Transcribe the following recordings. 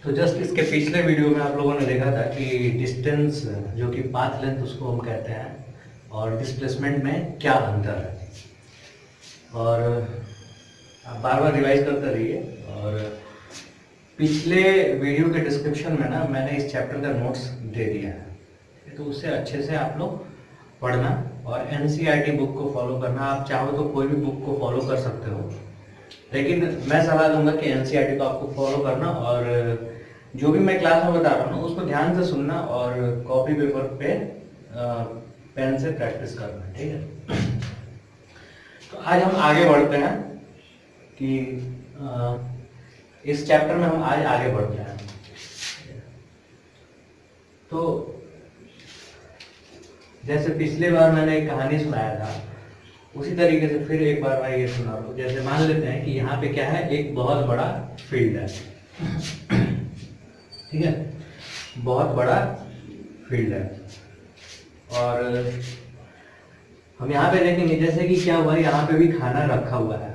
तो जस्ट इसके पिछले वीडियो में आप लोगों ने देखा था कि डिस्टेंस जो कि पाथ लेंथ उसको हम कहते हैं और डिस्प्लेसमेंट में क्या अंतर है। और आप बार बार रिवाइज करते रहिए। और पिछले वीडियो के डिस्क्रिप्शन में ना मैंने इस चैप्टर का नोट्स दे दिया है, तो उससे अच्छे से आप लोग पढ़ना और एनसीईआरटी बुक को फॉलो करना। आप चाहो तो कोई भी बुक को फॉलो कर सकते हो, लेकिन मैं सलाह दूंगा कि एनसीईआरटी को आपको फॉलो करना और जो भी मैं क्लास में बता रहा हूँ ना उसको ध्यान से सुनना और कॉपी पेपर पे पेन से प्रैक्टिस करना, ठीक है। तो आज हम आगे बढ़ते हैं कि इस चैप्टर में हम आज आगे बढ़ते हैं। तो जैसे पिछली बार मैंने एक कहानी सुनाया था, उसी तरीके से फिर एक बार मैं ये सुना लूं। जैसे मान लेते हैं कि यहाँ पे क्या है, एक बहुत बड़ा फील्ड है, ठीक है, बहुत बड़ा फील्ड है। और हम यहाँ पे देखेंगे जैसे कि क्या हुआ है, यहाँ पे भी खाना रखा हुआ है,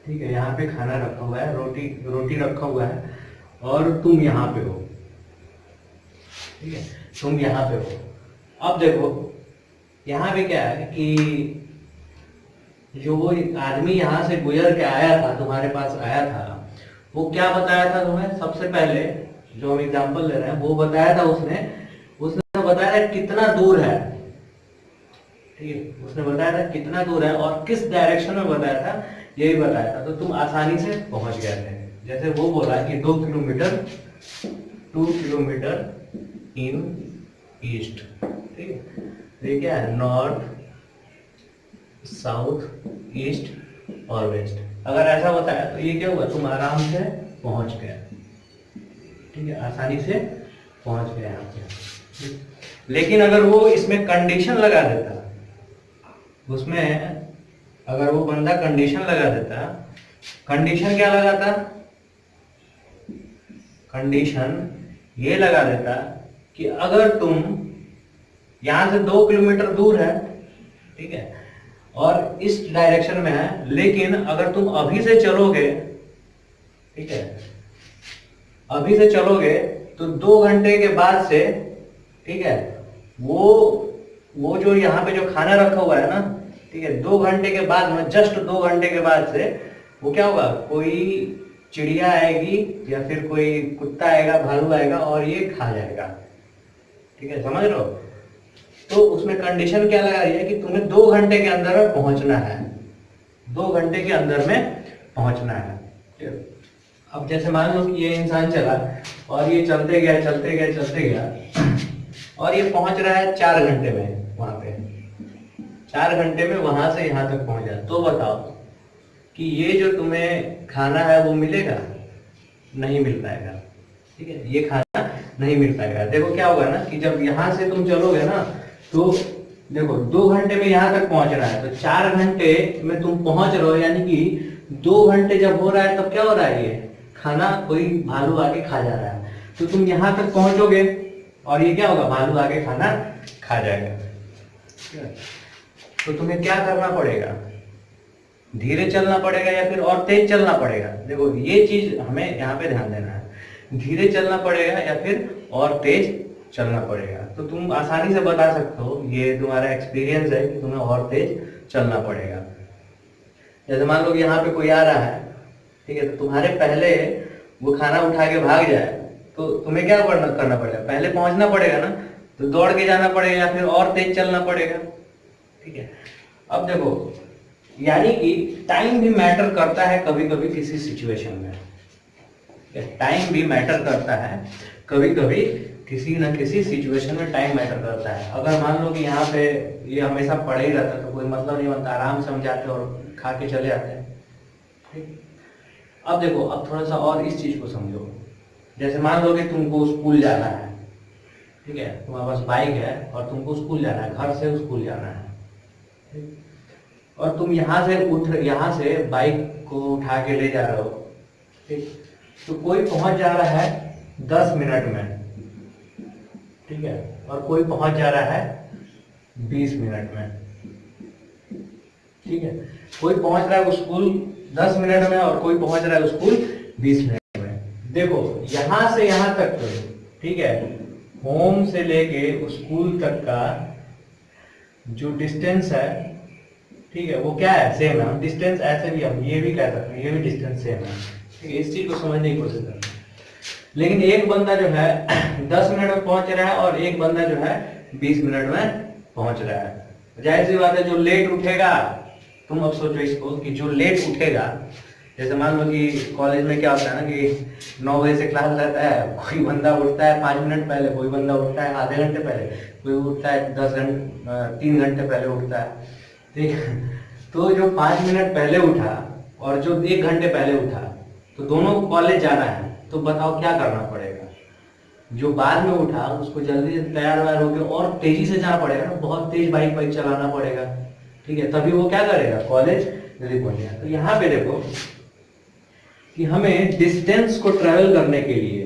ठीक है, यहाँ पे खाना रखा हुआ है, रोटी रखा हुआ है और तुम यहाँ पे हो, ठीक है, तुम यहाँ पे हो। अब देखो यहाँ पे क्या है कि जो वो आदमी यहाँ से गुजर के आया था, तुम्हारे पास आया था, वो क्या बताया था तुम्हें? सबसे पहले जो हम एग्जांपल ले रहे हैं वो बताया था उसने बताया था कितना दूर है, ठीक है, उसने बताया था कितना दूर है और किस डायरेक्शन में बताया था, यही बताया था। तो तुम आसानी से पहुंच गए थे। जैसे वो बोला कि 2 किलोमीटर इन ईस्ट, ठीक है, ये क्या है, नॉर्थ, साउथ, ईस्ट और वेस्ट। अगर ऐसा बताया तो ये क्या हुआ, तुम आराम से पहुंच गए, ठीक है, आसानी से पहुंच गए यहाँ पे। लेकिन अगर वो इसमें कंडीशन लगा देता, उसमें अगर वो बंदा कंडीशन लगा देता, कंडीशन क्या लगाता, कंडीशन ये लगा देता कि अगर तुम यहां से 2 किलोमीटर दूर है, ठीक है, और इस डायरेक्शन में है, लेकिन अगर तुम अभी से चलोगे, ठीक है, अभी से चलोगे तो 2 घंटे के बाद से, ठीक है, वो जो यहाँ पे जो खाना रखा हुआ है ना, ठीक है, 2 घंटे के बाद में, जस्ट 2 घंटे के बाद से वो क्या होगा, कोई चिड़िया आएगी या फिर कोई कुत्ता आएगा, भालू आएगा और ये खा जाएगा, ठीक है, समझ लो। तो उसमें कंडीशन क्या लगा रही है कि तुम्हें 2 घंटे के अंदर में पहुंचना है, 2 घंटे के अंदर में पहुंचना है। अब जैसे मान लो कि ये इंसान चला और ये चलते गया और ये पहुंच रहा है 4 घंटे में, वहां पे 4 घंटे में वहां से यहाँ तक पहुंचा। तो बताओ कि ये जो तुम्हें खाना है वो मिलेगा? नहीं मिल पाएगा, ठीक है, ये खाना नहीं मिल पाएगा। देखो क्या होगा ना कि जब यहाँ से तुम चलोगे ना, तो देखो 2 घंटे में यहाँ तक पहुंचना है, तो 4 घंटे में तुम पहुंच रहे हो, यानी कि 2 घंटे जब हो रहा है तब क्या हो रहा है, ये खाना कोई भालू आके खा जा रहा है। तो तुम यहाँ तक पहुंचोगे और ये क्या होगा, भालू आके खाना खा जाएगा। तो तुम्हें क्या करना पड़ेगा, धीरे चलना पड़ेगा या फिर और तेज चलना पड़ेगा? देखो ये चीज हमें यहाँ पे ध्यान देना है, धीरे चलना पड़ेगा या फिर और तेज चलना पड़ेगा। तो तुम आसानी से बता सकते हो, ये तुम्हारा एक्सपीरियंस है कि तुम्हें और तेज चलना पड़ेगा। जैसे मान लो कि यहाँ पे कोई आ रहा है, ठीक है, तो तुम्हारे पहले वो खाना उठा के भाग जाए तो तुम्हें क्या करना पड़ेगा, पहले पहुंचना पड़ेगा ना, तो दौड़ के जाना पड़ेगा या फिर और तेज चलना पड़ेगा, ठीक है। अब देखो यानी कि टाइम भी मैटर करता है कभी कभी किसी सिचुएशन में, टाइम भी मैटर करता है कभी कभी किसी न किसी सिचुएशन में, टाइम मैटर करता है। अगर मान लो कि यहाँ पे ये हमेशा पड़े ही रहता तो कोई मतलब नहीं बनता, आराम से हम जाते और खा के चले आते हैं, ठीक। अब देखो, अब थोड़ा सा और इस चीज को समझो। जैसे मान लो कि तुमको स्कूल जाना है, ठीक है, तुम्हारे पास बाइक है और तुमको स्कूल जाना है, घर से स्कूल जाना है, ठीक? और तुम यहाँ से बाइक को उठा के ले जा रहे हो, ठीक, तो कोई पहुंच जा रहा है 10 मिनट में, ठीक है, और कोई पहुंच जा रहा है 20 मिनट में, ठीक है, कोई पहुंच रहा है स्कूल 10 मिनट में और कोई पहुंच रहा है स्कूल 20 मिनट में। देखो यहां से यहां तक, ठीक है, होम से लेके स्कूल तक का जो डिस्टेंस है, ठीक है, वो क्या है, सेम है। हम डिस्टेंस ऐसे भी हम ये भी कह सकते हैं, ये भी डिस्टेंस सेम है, ठीक है। इस चीज को समझने की कोशिश करते हैं। लेकिन एक बंदा जो है 10 मिनट में पहुंच रहा है और एक बंदा जो है 20 मिनट में पहुंच रहा है। जाहिर सी बात है, जो लेट उठेगा, तुम अब सोचो इसको कि जो लेट उठेगा, जैसे मान लो कि कॉलेज में क्या होता है ना कि 9 बजे से क्लास रहता है, कोई बंदा उठता है 5 मिनट पहले, कोई बंदा उठता है आधे घंटे पहले, कोई उठता है 3 घंटे पहले उठता है, ठीक है। तो जो 5 मिनट पहले उठा और जो 1 घंटे पहले उठा, तो दोनों को कॉलेज जाना है, तो बताओ क्या करना पड़ेगा। जो बाद में उठा उसको जल्दी से तैयार वैयार होकर और तेजी से जाना पड़ेगा ना, बहुत तेज बाइक चलाना पड़ेगा, ठीक है, तभी वो क्या करेगा, कॉलेज जल्दी पहुंचेगा। तो यहाँ पे देखो कि हमें डिस्टेंस को ट्रेवल करने के लिए,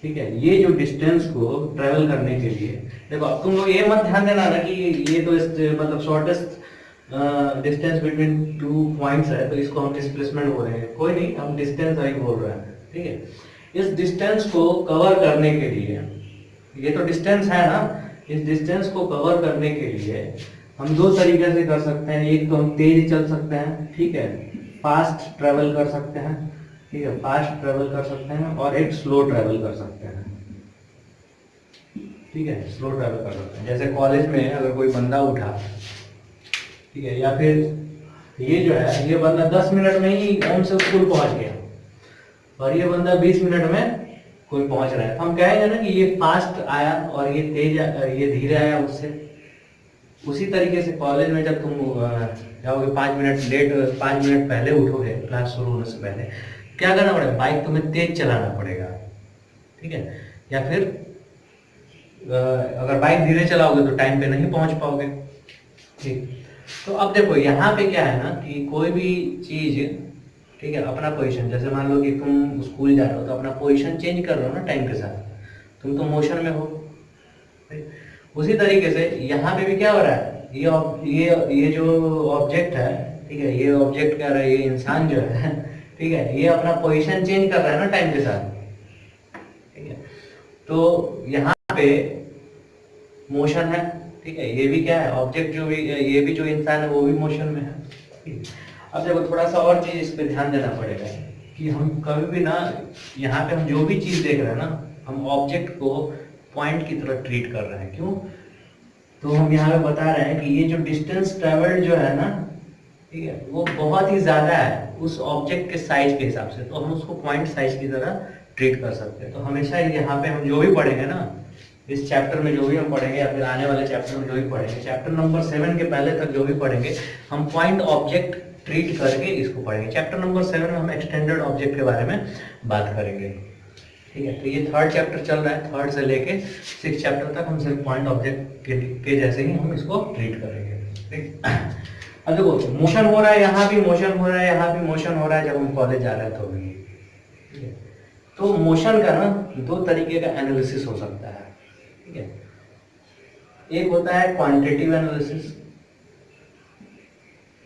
ठीक है, ये जो डिस्टेंस को ट्रेवल करने के लिए, देखो अब तुम लोग ये मत ध्यान देना ना कि ये तो मतलब शॉर्टेस्ट डिस्टेंस बिटवीन 2 पॉइंट्स है, तो इसको हम डिस्प्लेसमेंट बोल रहे हैं। कोई नहीं, हम डिस्टेंस ही बोल रहे हैं, ठीक है। इस डिस्टेंस को कवर करने के लिए, ये तो डिस्टेंस है ना, इस डिस्टेंस को कवर करने के लिए हम 2 तरीके से कर सकते हैं। एक तो हम तेज चल सकते हैं, ठीक है, फास्ट ट्रेवल कर सकते हैं, ठीक है, फास्ट ट्रेवल कर सकते हैं, और एक स्लो ट्रेवल कर सकते हैं, ठीक है, स्लो ट्रेवल कर सकते हैं। जैसे कॉलेज में अगर कोई बंदा उठा, ठीक है, या फिर ये जो है, ये बंदा 10 मिनट में ही होम से स्कूल पहुंच गया और ये बंदा 20 मिनट में कोई पहुंच रहा है, हम कहेंगे ना कि ये फास्ट आया और ये तेज, ये धीरे आया उससे। उसी तरीके से कॉलेज में जब तुम जाओगे 5 मिनट लेट, 5 मिनट पहले उठोगे क्लास शुरू होने से पहले, क्या करना पड़ेगा, बाइक तुम्हें तेज चलाना पड़ेगा, ठीक है। या फिर अगर बाइक धीरे चलाओगे तो टाइम पे नहीं पहुंच पाओगे, ठीक। तो अब देखो यहाँ पे क्या है ना कि कोई भी चीज, ठीक है, अपना पोजीशन, जैसे मान लो कि तुम स्कूल जा रहे हो तो अपना पोजीशन चेंज कर रहे हो ना टाइम के साथ, तुम तो मोशन में हो। उसी तरीके से यहाँ पे भी क्या हो रहा है, ये जो ऑब्जेक्ट है, ठीक है, ये ऑब्जेक्ट क्या रहा है, ये इंसान जो है, ठीक है, ये अपना पोजीशन चेंज कर रहा है ना टाइम के साथ, ठीक है। तो यहाँ पे मोशन है, ठीक है, ये भी क्या है, ऑब्जेक्ट जो भी, ये भी जो इंसान है वो भी मोशन में है, ठीक है। अब देखो थोड़ा सा और चीज इस पे ध्यान देना पड़ेगा कि हम कभी भी ना, यहाँ पे हम जो भी चीज देख रहे हैं ना, हम ऑब्जेक्ट को पॉइंट की तरह ट्रीट कर रहे हैं। क्यों? तो हम यहाँ पे बता रहे हैं कि ये जो डिस्टेंस ट्रेवल्ड जो है ना, ठीक है, वो बहुत ही ज्यादा है उस ऑब्जेक्ट के साइज के हिसाब से, तो हम उसको पॉइंट साइज की तरह ट्रीट कर सकते हैं। तो हमेशा यहाँ पे हम जो भी पढ़ेंगे ना, इस चैप्टर में जो भी हम पढ़ेंगे या फिर आने वाले चैप्टर में जो भी पढ़ेंगे, चैप्टर नंबर 7 के पहले तक जो भी पढ़ेंगे, हम पॉइंट ऑब्जेक्ट ट्रीट करके इसको पढ़ेंगे। चैप्टर नंबर 7 में हम एक्सटेंडेड ऑब्जेक्ट के बारे में बात करेंगे, ठीक है। तो ये 3rd चैप्टर चल रहा है, 3rd से लेके 6th चैप्टर तक हम सिर्फ पॉइंट ऑब्जेक्ट के जैसे ही हम इसको ट्रीट करेंगे, ठीक। अब देखो मोशन हो रहा है, यहाँ भी मोशन हो रहा है, यहाँ भी मोशन हो रहा है, जब हम कॉलेज जा रहे हैं तो भी, ठीक है। तो मोशन का ना 2 तरीके का एनालिसिस हो सकता है, ठीक है। एक होता है क्वांटिटेटिव एनालिसिस,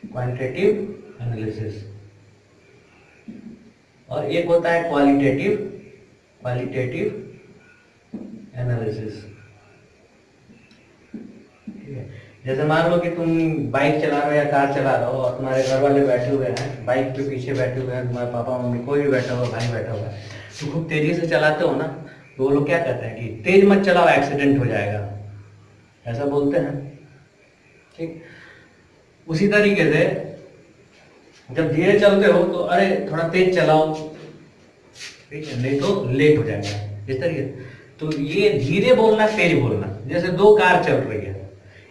क्वांटिटेटिव एनालिसिस, और एक होता है क्वालिटेटिव एनालिसिस, ठीक है। जैसे मान लो कि तुम बाइक चला रहे हो या कार चला रहे हो और तुम्हारे घर वाले बैठे हुए हैं, बाइक पे पीछे बैठे हुए हैं, तुम्हारे पापा मम्मी कोई भी बैठा हुआ, भाई बैठा हुआ है, तो खूब तेजी से चलाते हो ना, तो वो लोग क्या कहते हैं कि तेज मत चलाओ एक्सीडेंट हो जाएगा, ऐसा बोलते हैं, ठीक। उसी तरीके से जब धीरे चलते हो तो अरे थोड़ा तेज चलाओ, ठीक है, नहीं तो लेट हो जाएगा, इस तरीके। तो ये धीरे बोलना, तेज बोलना, जैसे 2 कार चल रही है,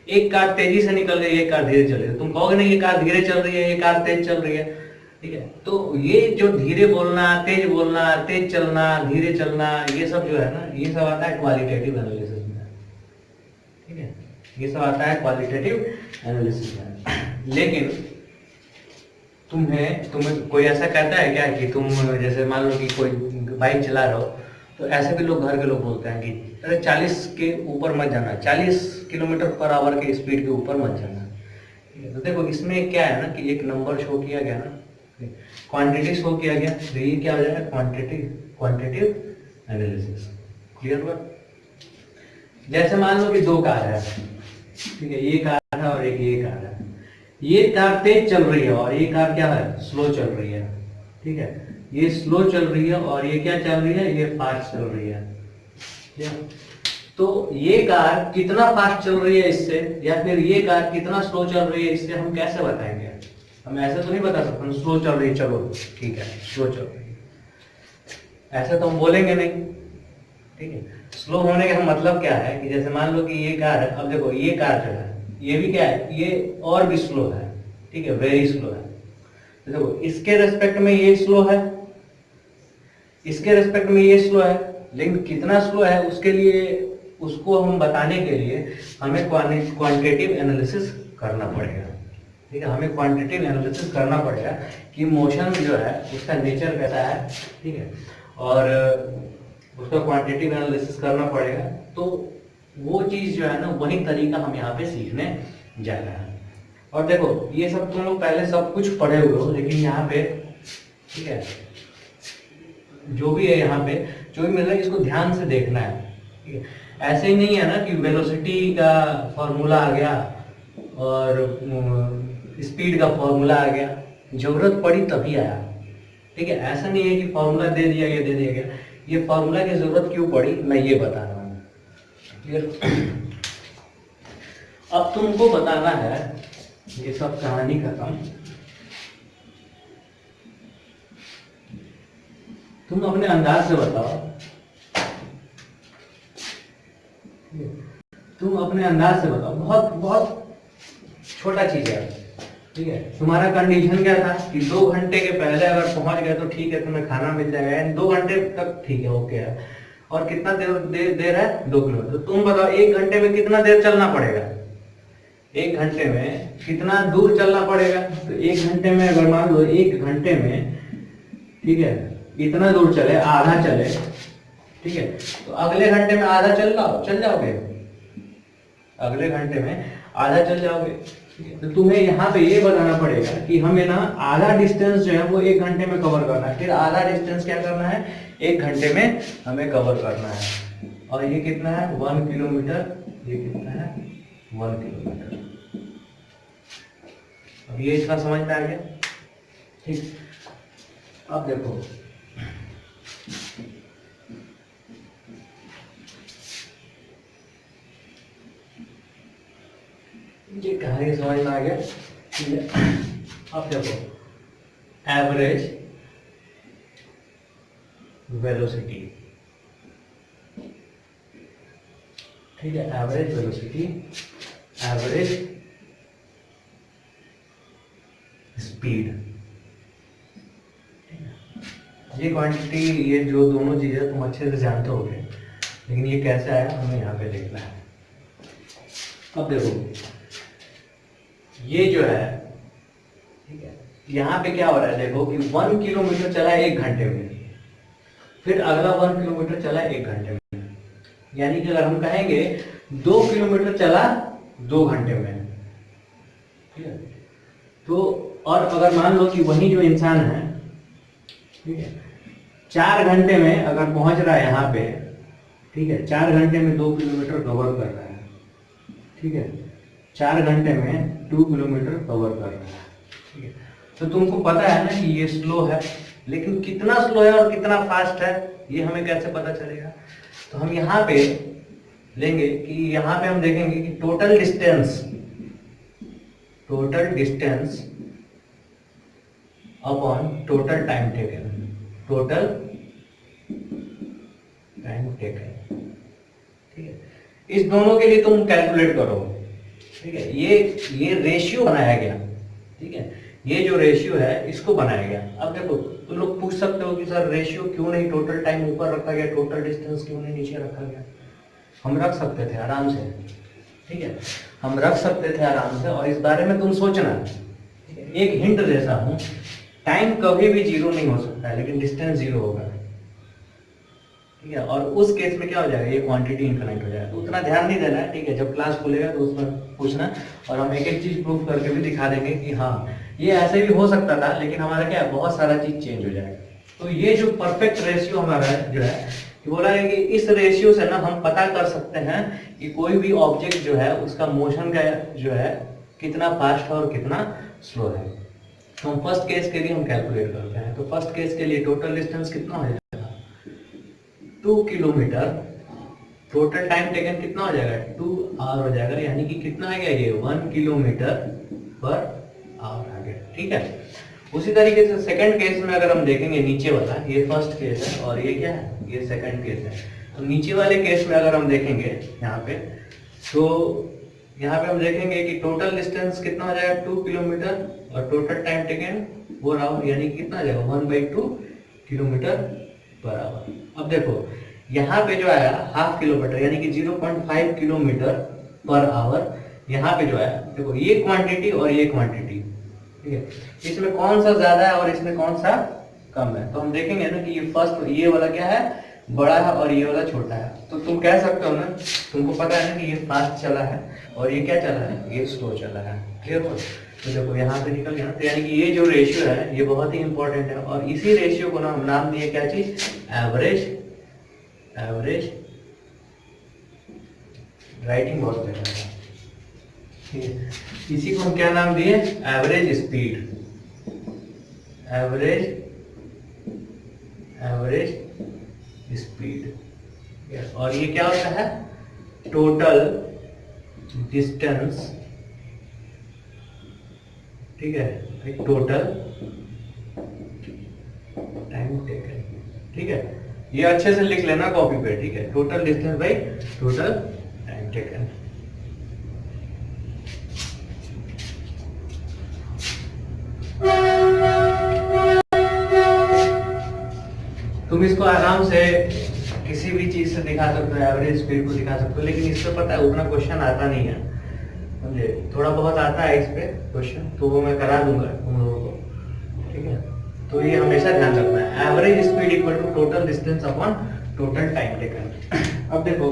एक कार तेजी से निकल रही है, एक कार धीरे चल रही है, तुम कहोगे नहीं ये कार धीरे चल रही है, ये कार तेज चल रही है, ठीक है। तो ये जो धीरे बोलना, तेज चलना, धीरे चलना, ये सब जो है ना, ये सब आता है क्वालिटेटिव एनालिसिस में, ठीक है, ये सब आता है क्वालिटेटिव एनालिसिस में। लेकिन तुम्हें कोई ऐसा कहता है क्या कि तुम, जैसे मान लो कि कोई बाइक चला रहे हो, तो ऐसे भी लोग, घर के लोग बोलते हैं कि अरे 40 के ऊपर मत जाना, 40 किलोमीटर पर आवर के स्पीड के ऊपर मत जाना, ठीक है। तो देखो इसमें क्या है ना कि एक नंबर शो किया गया ना, क्वांटिटी शो किया गया, तो ये क्या हो जाएगा, क्वांटिटी क्वांटिटिव एनालिसिस। क्लियर हुआ? जैसे मान लो कि दो कार है, ठीक है, ये कार है और एक ये कार है। ये कार तेज चल रही है और ये कार क्या है, स्लो चल रही है। ठीक है, ये स्लो चल रही है और ये क्या चल रही है, ये फास्ट चल रही है। तो ये कार कितना फास्ट चल रही है इससे, या फिर ये कार कितना स्लो चल रही है इससे हम कैसे बताएंगे? हम ऐसे तो नहीं बता सकते हम स्लो चल रही है, चलो ठीक है स्लो चल रही है, ऐसे तो हम बोलेंगे नहीं। ठीक है, स्लो होने का मतलब क्या है कि जैसे मान लो कि ये कार है, अब देखो ये कार जो है ये भी क्या है, ये और भी स्लो है। ठीक है, वेरी स्लो है। तो देखो इसके रेस्पेक्ट में ये स्लो है, इसके रेस्पेक्ट में ये स्लो है, लेकिन कितना स्लो है उसके लिए, उसको हम बताने के लिए हमें क्वांटिटेटिव एनालिसिस करना पड़ेगा। ठीक है, हमें क्वांटिटेटिव एनालिसिस करना पड़ेगा कि मोशन जो है उसका नेचर कैसा है। ठीक है, और उसका क्वांटिटेटिव एनालिसिस करना पड़ेगा। तो वो चीज जो है ना, वही तरीका हम यहाँ पे सीखने जा रहे हैं। और देखो ये सब तुम लोग पहले सब कुछ पढ़े हुए हो, लेकिन यहाँ पे ठीक है जो भी है यहाँ पे जो भी मिल रहा है इसको ध्यान से देखना है। ठीक है, ऐसे ही नहीं है ना कि वेलोसिटी का फॉर्मूला आ गया और स्पीड का फॉर्मूला आ गया, जरूरत पड़ी तभी आया। ठीक है, ऐसा नहीं है कि फॉर्मूला दे दिया गया दे दिया गया, ये फॉर्मूला की जरूरत क्यों पड़ी मैं ये बता रहा हूँ। क्लियर? अब तुमको बताना है, ये सब कहानी खत्म, तुम अपने अंदाज से बताओ, तुम अपने अंदाज से बताओ, बहुत बहुत छोटा चीज है। ठीक है, तुम्हारा कंडीशन क्या था कि 2 घंटे के पहले अगर पहुंच गए तो ठीक है, तुम्हें खाना मिल जाएगा, 2 घंटे तक ठीक है, ओके है। और कितना देर है, 2 किलोमीटर। तो तुम बताओ 1 घंटे में कितना देर चलना पड़ेगा, 1 घंटे में कितना दूर चलना पड़ेगा? तो 1 घंटे में अगर मान लो 1 घंटे में ठीक है इतना दूर चले, आधा चले, ठीक है, तो अगले घंटे में आधा चल जाओगे, अगले घंटे में आधा चल जाओगे। तो तुम्हें यहाँ पे ये बताना पड़ेगा कि हमें ना आधा डिस्टेंस जो है वो 1 घंटे में कवर करना है, फिर आधा डिस्टेंस क्या करना है, 1 घंटे में हमें कवर करना है। और ये कितना है, 1 किलोमीटर, ये कितना है 1 किलोमीटर। अब ये इसका समझ में आ गया? ठीक, अब देखो ये कहानी समझ में आ गया। ठीक है, अब देखो एवरेज वेलोसिटी। ठीक है, एवरेज वेलोसिटी, एवरेज स्पीड, ये क्वांटिटी, ये जो दोनों चीजें तुम अच्छे से जानते होगे, लेकिन ये कैसे आया हमें यहाँ पे देखना है। अब देखो ये जो है ठीक है, यहाँ पे क्या हो रहा है, देखो कि 1 किलोमीटर चला 1 घंटे में, फिर अगला 1 किलोमीटर चला 1 घंटे में, यानी कि अगर हम कहेंगे 2 किलोमीटर चला 2 घंटे में। ठीक है, तो और अगर मान लो कि वही जो इंसान है ठीक है 4 घंटे में अगर पहुंच रहा है यहाँ पे, ठीक है 4 घंटे में 2 किलोमीटर कवर कर रहा है। ठीक है, 4 घंटे में 2 किलोमीटर कवर कर रहा है। ठीक है, तो तुमको पता है ना कि ये स्लो है, लेकिन कितना स्लो है और कितना फास्ट है ये हमें कैसे पता चलेगा? तो हम यहाँ पे लेंगे कि यहाँ पे हम देखेंगे कि total distance upon total time taken, total time taken. ठीक है, इस दोनों के लिए तुम कैलकुलेट करो। ठीक है, ये रेशियो बनाया गया। ठीक है, ये जो रेशियो है इसको बनाया गया। अब देखो तुम लोग पूछ सकते हो कि सर रेशियो क्यों नहीं टोटल टाइम ऊपर रखा गया, टोटल डिस्टेंस क्यों नहीं नीचे रखा गया? हम रख सकते थे आराम से। ठीक है, हम रख सकते थे आराम से, और इस बारे में तुम सोचना। एक हिंट देता हूं, टाइम कभी भी 0 नहीं हो सकता है, लेकिन डिस्टेंस 0 होगा। ठीक है, और उस केस में क्या हो जाएगा, ये क्वांटिटी इनफिनिट हो जाएगा। तो उतना ध्यान नहीं देना है। ठीक है, जब क्लास खुलेगा तो उसमें पूछना, और हम एक एक चीज प्रूव करके भी दिखा देंगे कि हाँ ये ऐसे भी हो सकता था, लेकिन हमारा क्या है बहुत सारा चीज चेंज हो जाएगा। तो ये जो परफेक्ट रेशियो हमारा जो है, बोला है कि इस रेशियो से ना हम पता कर सकते हैं कि कोई भी ऑब्जेक्ट जो है उसका मोशन का जो है कितना फास्ट है और कितना स्लो है। तो हम फर्स्ट केस के लिए हम कैलकुलेट करते हैं। तो फर्स्ट केस के लिए टोटल डिस्टेंस कितना हो जाएगा 2 किलोमीटर, टोटल टाइम टेकन कितना हो जाएगा 2 आवर हो जाएगा, यानी कि कितना आ गया ये 1 किलोमीटर पर आवर आ गया। ठीक है, उसी तरीके से सेकंड केस में अगर हम देखेंगे, नीचे वाला ये फर्स्ट केस है और ये क्या है ये सेकंड केस है। तो नीचे वाले केस में अगर हम देखेंगे यहाँ पे, तो यहाँ पे हम देखेंगे कि टोटल डिस्टेंस कितना हो जाएगा 2 किलोमीटर और टोटल टाइम टेकन 4 आवर, यानी कितना आ जाएगा 1/2 किलोमीटर पर आवर। अब देखो यहाँ पे जो आया हाफ किलोमीटर यानी कि 0.5 किलोमीटर पर आवर, यहाँ पे जो है देखो ये क्वांटिटी और ये क्वांटिटी, ठीक है, इसमें कौन सा ज्यादा है और इसमें कौन सा कम है। तो हम देखेंगे ना कि ये फर्स्ट ये वाला क्या है बड़ा है और ये वाला छोटा है। तो तुम कह सकते हो ना, तुमको पता है ना कि ये फास्ट चला है और ये क्या चला है ये स्लो चला है। क्लियर हो? तो देखो यहाँ पे निकल गया ना, तो यानी कि ये जो रेशियो है ये बहुत ही इंपॉर्टेंट है और इसी रेशियो को ना हम नाम दिए क्या चीज एवरेज। एवरेज राइटिंग बहुत बेहतर है, ठीक है, इसी को हम क्या नाम दिए एवरेज स्पीड। Average speed. और ये क्या होता है टोटल डिस्टेंस, ठीक है, टोटल टाइम टेकन। ठीक है, ये अच्छे से लिख लेना कॉपी पे, ठीक है, total distance by total time taken. तुम इसको आराम से किसी भी चीज से दिखा सकते हो, एवरेज स्पीड को दिखा सकते हो, लेकिन इससे पता है उतना क्वेश्चन आता नहीं है, समझे, थोड़ा बहुत आता है इस पे क्वेश्चन, तो वो मैं करा दूंगा तुम लोगों को। ठीक है, तो ये हमेशा ध्यान रखना है, average speed equal to total distance upon total time taken. अब देखो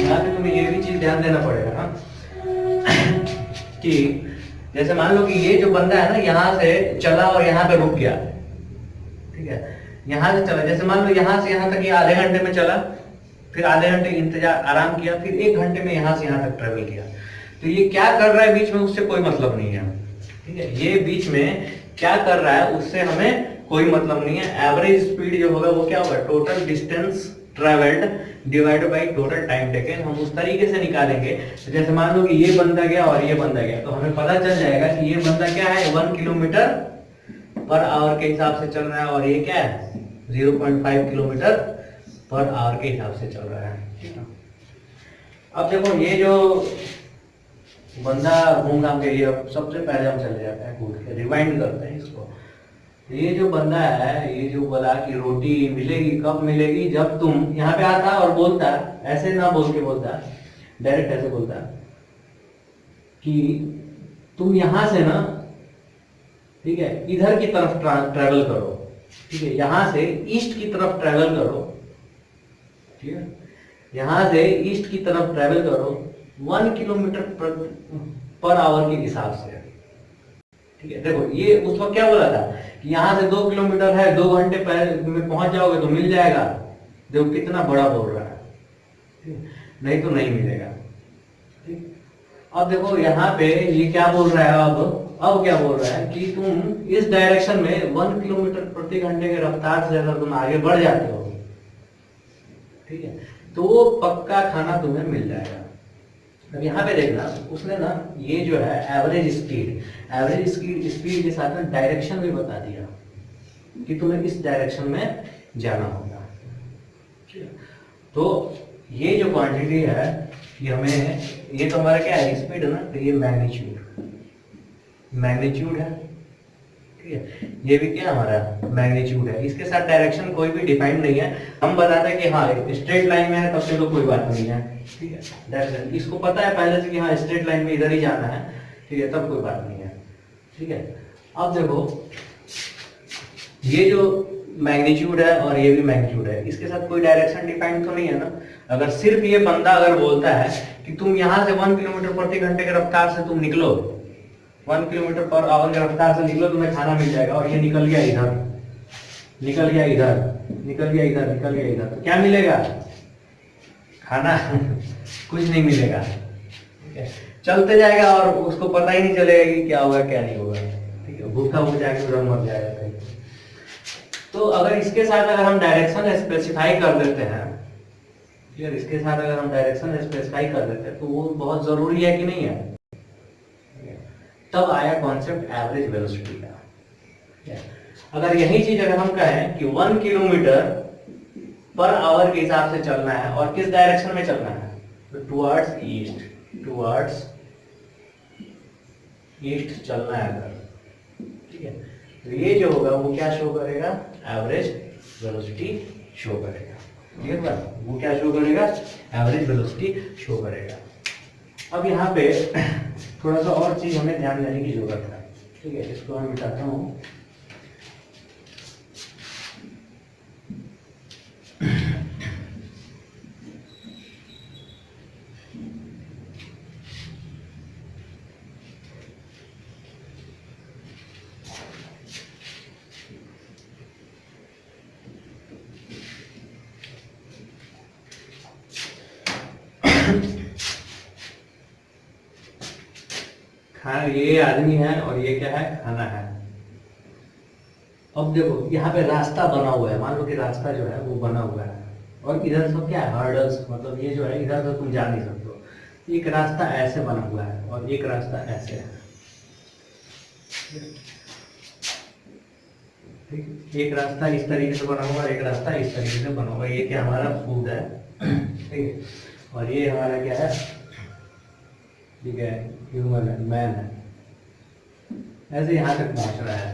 यहाँ पे तुम्हें ये भी चीज ध्यान देना पड़ेगा ना कि जैसे मान लो कि ये जो बंदा है ना यहाँ से चला और यहाँ पे रुक गया, ठीक है, यहाँ से चला, जैसे मान लो यहाँ से यहाँ तक ये आधे घंटे में चला, फिर आधे घंटे इंतजार आराम किया, फिर 1 घंटे में यहाँ से यहाँ तक ट्रेवल किया। तो ये क्या कर रहा है बीच में उससे कोई मतलब नहीं है, ठीक है, ये बीच में क्या कर रहा है उससे हमें कोई मतलब नहीं है। एवरेज स्पीड जो होगा वो क्या होगा total distance travelled divided by total time taken. हम उस तरीके से निकालेंगे, जैसे मान लो कि ये बंदा गया और ये बंदा गया, तो हमें पता चल जाएगा कि ये बंदा क्या है 1 किलोमीटर पर आवर के हिसाब से चल रहा है और ये क्या है 0.5 किलोमीटर पर आवर के हिसाब से चल रहा है। ठीक है, अब देखो ये जो बंदा घूम घाम के, ये सबसे पहले हम चले जाते हैं कूद के, रिवाइंड करते हैं इसको। ये जो बंदा है, ये जो बोला कि रोटी मिलेगी, कब मिलेगी, जब तुम यहाँ पे आता और बोलता, ऐसे ना बोल के बोलता, डायरेक्ट ऐसे बोलता कि तुम यहां से ना, ठीक है, इधर की तरफ ट्रैवल करो, ठीक है, यहां से ईस्ट की तरफ ट्रैवल करो, ठीक है, यहां से ईस्ट की तरफ ट्रैवल करो 1 किलोमीटर पर आवर के हिसाब से। ठीक है, देखो ये उस वक्त क्या बोला था कि यहाँ से 2 किलोमीटर है, 2 घंटे पहले में पहुंच जाओगे तो मिल जाएगा। देखो कितना बड़ा बोल रहा है, नहीं तो नहीं मिलेगा। ठीक, अब देखो यहाँ पे ये क्या बोल रहा है, अब क्या बोल रहा है कि तुम इस डायरेक्शन में 1 किलोमीटर प्रति घंटे के रफ्तार से अगर तुम आगे बढ़ जाते हो, ठीक है, तो पक्का खाना तुम्हें मिल जाएगा। अब यहाँ पे देखना, उसने ना ये जो है एवरेज स्पीड के साथ में डायरेक्शन भी बता दिया कि तुम्हें इस डायरेक्शन में जाना होगा। तो ये जो क्वांटिटी है ये हमें, ये तो हमारा क्या है स्पीड है ना, तो ये मैग्नीट्यूड है, ठीक है, ये भी क्या हमारा मैग्नीट्यूड है। इसके साथ डायरेक्शन कोई भी डिफाइंड नहीं है, हम बताते हैं कि हाँ स्ट्रेट लाइन में है तब से तो कोई बात नहीं है, ठीक है, डायरेक्शन इसको पता है पहले से कि हाँ स्ट्रेट लाइन में इधर ही जाना है, ठीक है, तब कोई बात नहीं है। ठीक है, अब देखो ये जो मैग्नीट्यूड है और ये भी मैग्नीट्यूड है, इसके साथ कोई डायरेक्शन डिफाइंड तो नहीं है ना। अगर सिर्फ ये बंदा अगर बोलता है कि तुम यहाँ से 1 किलोमीटर प्रति घंटे के रफ्तार से तुम निकलो, 1 किलोमीटर पर आवर के रफ्तार से निकलो, तुम्हें खाना मिल जाएगा, और ये निकल गया इधर, निकल गया इधर, निकल गया इधर, निकल गया इधर, तो क्या मिलेगा? खाना कुछ नहीं मिलेगा। ठीक है, चलते जाएगा और उसको पता ही नहीं चलेगा कि क्या होगा क्या नहीं होगा। ठीक है, भूखा हो जाएगा, उधर मर जाएगा कहीं। तो अगर इसके साथ अगर हम डायरेक्शन स्पेसिफाई कर देते हैं, क्लियर, इसके साथ अगर हम डायरेक्शन स्पेसिफाई कर देते हैं तो वो बहुत जरूरी है कि नहीं है? तब आया कॉन्सेप्ट एवरेज वेलोसिटी का। अगर यही चीज अगर हम कहें कि 1 किलोमीटर पर आवर के हिसाब से चलना है और किस डायरेक्शन में चलना है, तो टुवर्ड्स ईस्ट, टुवर्ड्स ईस्ट चलना है अगर, ठीक है, तो ये जो होगा वो क्या शो करेगा? एवरेज वेलोसिटी शो करेगा। ठीक है, वो क्या शो करेगा? एवरेज वेलोसिटी शो करेगा। अब यहाँ पे थोड़ा सा और चीज हमें ध्यान देने की जरूरत है। ठीक है, इसको मैं मिटाता हूँ। हाँ, ये आदमी है और ये क्या है? खाना है। अब देखो यहाँ पे रास्ता बना हुआ है, मान लो कि रास्ता जो है वो बना हुआ है और इधर सब क्या है? हर्डल्स, मतलब ये जो है इधर तो तुम जा नहीं सकते हो। एक रास्ता ऐसे बना हुआ है और एक रास्ता ऐसे है। ठीक, एक रास्ता इस तरीके से बना हुआ है, एक रास्ता इस तरीके से बना हुआ है। ये क्या हमारा फूड है, ठीक है, और ये हमारा क्या है? ठीक है, ह्यूमन है, मैन है। ऐसे यहाँ तक पहुंच रहा है।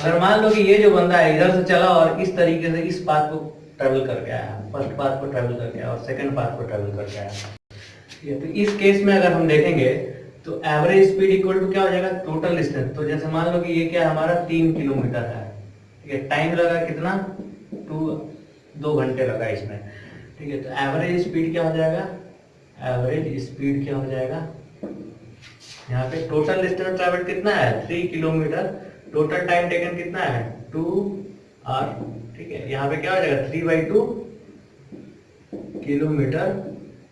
अगर मान लो कि ये जो बंदा है इधर से चला और इस तरीके से इस पाथ को ट्रेवल करके आया, फर्स्ट पाथ को ट्रेवल करके आया और सेकंड पाथ को ट्रेवल करके आया, तो इस केस में अगर हम देखेंगे तो एवरेज स्पीड इक्वल टू क्या हो जाएगा? Total distance. तो जैसे मान लो कि ये क्या हमारा 3 किलोमीटर है, ठीक है, टाइम लगा कितना? 2 घंटे लगा इसमें। ठीक है, तो एवरेज स्पीड क्या हो जाएगा? एवरेज स्पीड क्या हो जाएगा? यहाँ पे टोटल डिस्टेंस ट्रैवल कितना है? 3 किलोमीटर। टोटल टाइम टेकन कितना है? 2 आवर। ठीक है, यहाँ पे क्या हो जाएगा? 3/2 किलोमीटर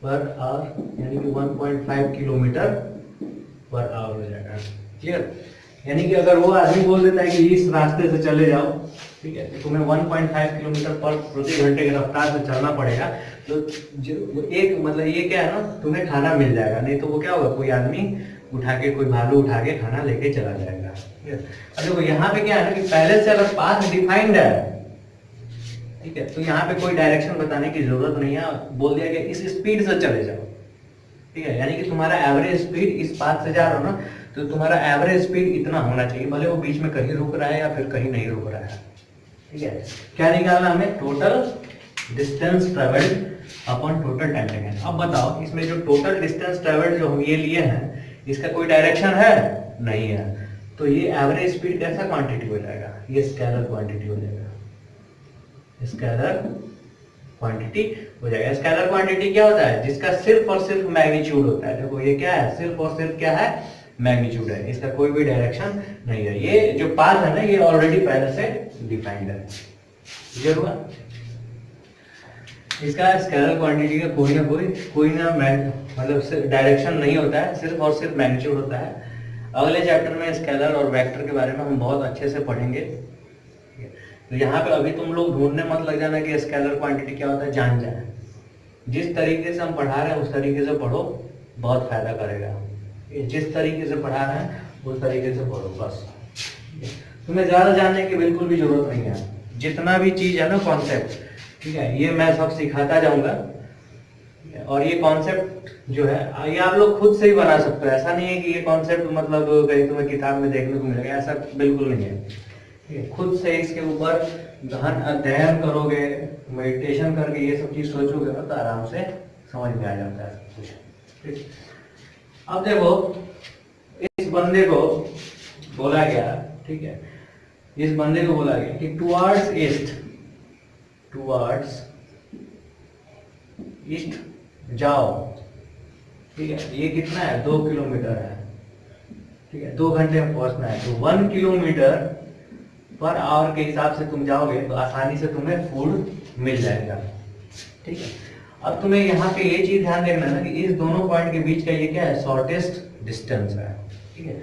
पर आवर, यानी कि 1.5 किलोमीटर पर आवर हो जाएगा। क्लियर? यानी कि अगर वो आदमी बोल देता है कि इस रास्ते से चले जाओ, ठीक है, तो तुम्हें 1.5 किलोमीटर पर प्रति घंटे की रफ्तार से चलना पड़ेगा। तो एक मतलब ये क्या है ना, तुम्हें खाना मिल जाएगा। नहीं तो वो क्या होगा? कोई आदमी उठा के, कोई भालू उठा के खाना लेके चला जाएगा। अब देखो यहाँ पे क्या है ना कि पहले से अगर पाथ डिफाइंड है, ठीक है, तो यहाँ पे कोई डायरेक्शन बताने की जरूरत नहीं है। बोल दिया कि इस स्पीड से चले जाओ। ठीक है, यानी कि तुम्हारा एवरेज स्पीड इस पाथ से जा रहा हो ना, तो तुम्हारा एवरेज स्पीड इतना होना चाहिए, भले वो बीच में कहीं रुक रहा है या फिर कहीं नहीं रुक रहा है। ठीक है, क्या निकालना हमें? Total distance travelled upon total time taken. अब बताओ, इसमें जो टोटल डिस्टेंस ट्रेवल्ड जो हम ये लिए हैं, इसका कोई डायरेक्शन है? नहीं है। तो ये एवरेज स्पीड कैसा क्वांटिटी हो जाएगा? ये स्केलर क्वांटिटी हो जाएगा। स्केलर क्वांटिटी हो जाएगा। स्केलर क्वांटिटी क्या होता है? जिसका सिर्फ और सिर्फ मैग्नीट्यूड होता है। देखो ये क्या है? सिर्फ और सिर्फ क्या है? मैग्नीट्यूड है। इसका कोई भी डायरेक्शन नहीं है। ये जो पाथ है ना, ये ऑलरेडी पहले से डिफाइंड है। क्लियर हुआ? इसका स्केलर क्वांटिटी का कोई ना मतलब डायरेक्शन नहीं होता है, सिर्फ और सिर्फ मैग्नीट्यूड होता है। अगले चैप्टर में स्केलर और वेक्टर के बारे में हम बहुत अच्छे से पढ़ेंगे। तो यहाँ पे अभी तुम लोग ढूंढने मत लग जाना कि स्केलर क्वांटिटी क्या होता है, जान जाए। जिस तरीके से हम पढ़ा रहे हैं उस तरीके से पढ़ो, बहुत फायदा करेगा। जिस तरीके से पढ़ा रहे हैं उस तरीके से पढ़ो बस। तुम्हें ज्यादा जानने की बिल्कुल भी जरूरत नहीं है। जितना भी चीज है ना कॉन्सेप्ट, ठीक है, ये मैं सब सिखाता जाऊंगा। और ये कॉन्सेप्ट जो है ये आप लोग खुद से ही बना सकते हो। ऐसा नहीं है कि ये कॉन्सेप्ट मतलब कहीं तुम्हें किताब में देखने को मिलेगा, ऐसा बिल्कुल नहीं है। ठीक है, खुद से इसके ऊपर गहन अध्ययन करोगे, मेडिटेशन करके ये सब चीज सोचोगे ना, तो आराम से समझ में आ जाता है सब कुछ। ठीक, अब देखो इस बंदे को बोला गया, ठीक है, इस बंदे को बोला गया कि टुवर्ड्स ईस्ट जाओ। ठीक है, ये कितना है? 2 किलोमीटर है। ठीक है, 2 घंटे में पहुंचना है। तो 1 किलोमीटर पर आवर के हिसाब से तुम जाओगे तो आसानी से तुम्हें फूड मिल जाएगा। ठीक है, अब तुम्हें यहाँ पे ये चीज ध्यान देखना है ना कि इस दोनों पॉइंट के बीच का ये क्या है, शॉर्टेस्ट डिस्टेंस है। ठीक है,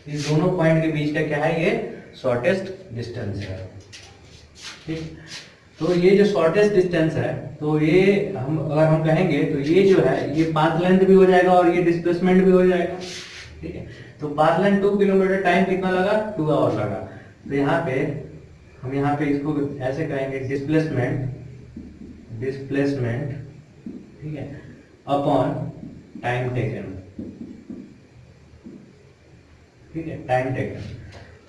इस दोनों पॉइंट के बीच का क्या है, ये शॉर्टेस्ट डिस्टेंस है। ठीक, तो ये जो शॉर्टेस्ट डिस्टेंस है, तो ये हम अगर हम कहेंगे तो ये जो है ये पाथ लेंथ भी हो जाएगा और ये डिस्प्लेसमेंट भी हो जाएगा। ठीक है, तो पाथ लेंथ 2 किलोमीटर, टाइम कितना लगा, 2 आवर लगा। तो यहाँ पे हम यहाँ पे इसको ऐसे कहेंगे डिस्प्लेसमेंट, ठीक है, अपॉन टाइम टेकन। ठीक है, टाइम टेकन।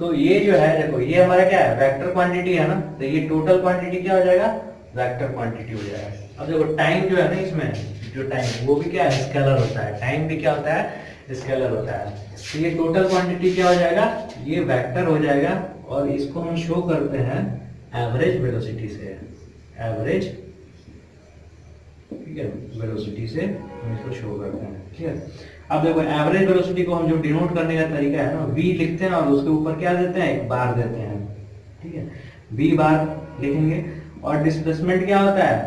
तो ये जो है देखो, ये हमारा क्या है, वेक्टर क्वांटिटी है ना, तो ये टोटल क्वांटिटी क्या हो जाएगा, वेक्टर क्वांटिटी हो जाएगा। अब देखो टाइम जो है ना, इसमें जो टाइम वो भी क्या है, स्केलर होता है। टाइम भी क्या होता है, स्केलर होता है। तो ये टोटल क्वांटिटी क्या हो जाएगा, ये वेक्टर हो जाएगा और इसको हम शो करते हैं एवरेज वेलोसिटी से। एवरेज, ठीक है, वेलोसिटी से हम इसको शो करते हैं। ठीक है, अब देखो एवरेज वेलोसिटी को हम जो डिनोट करने का तरीका है ना, v लिखते हैं और उसके ऊपर क्या देते हैं, एक बार देते हैं। ठीक है, v बार लिखेंगे। और डिस्प्लेसमेंट क्या होता है,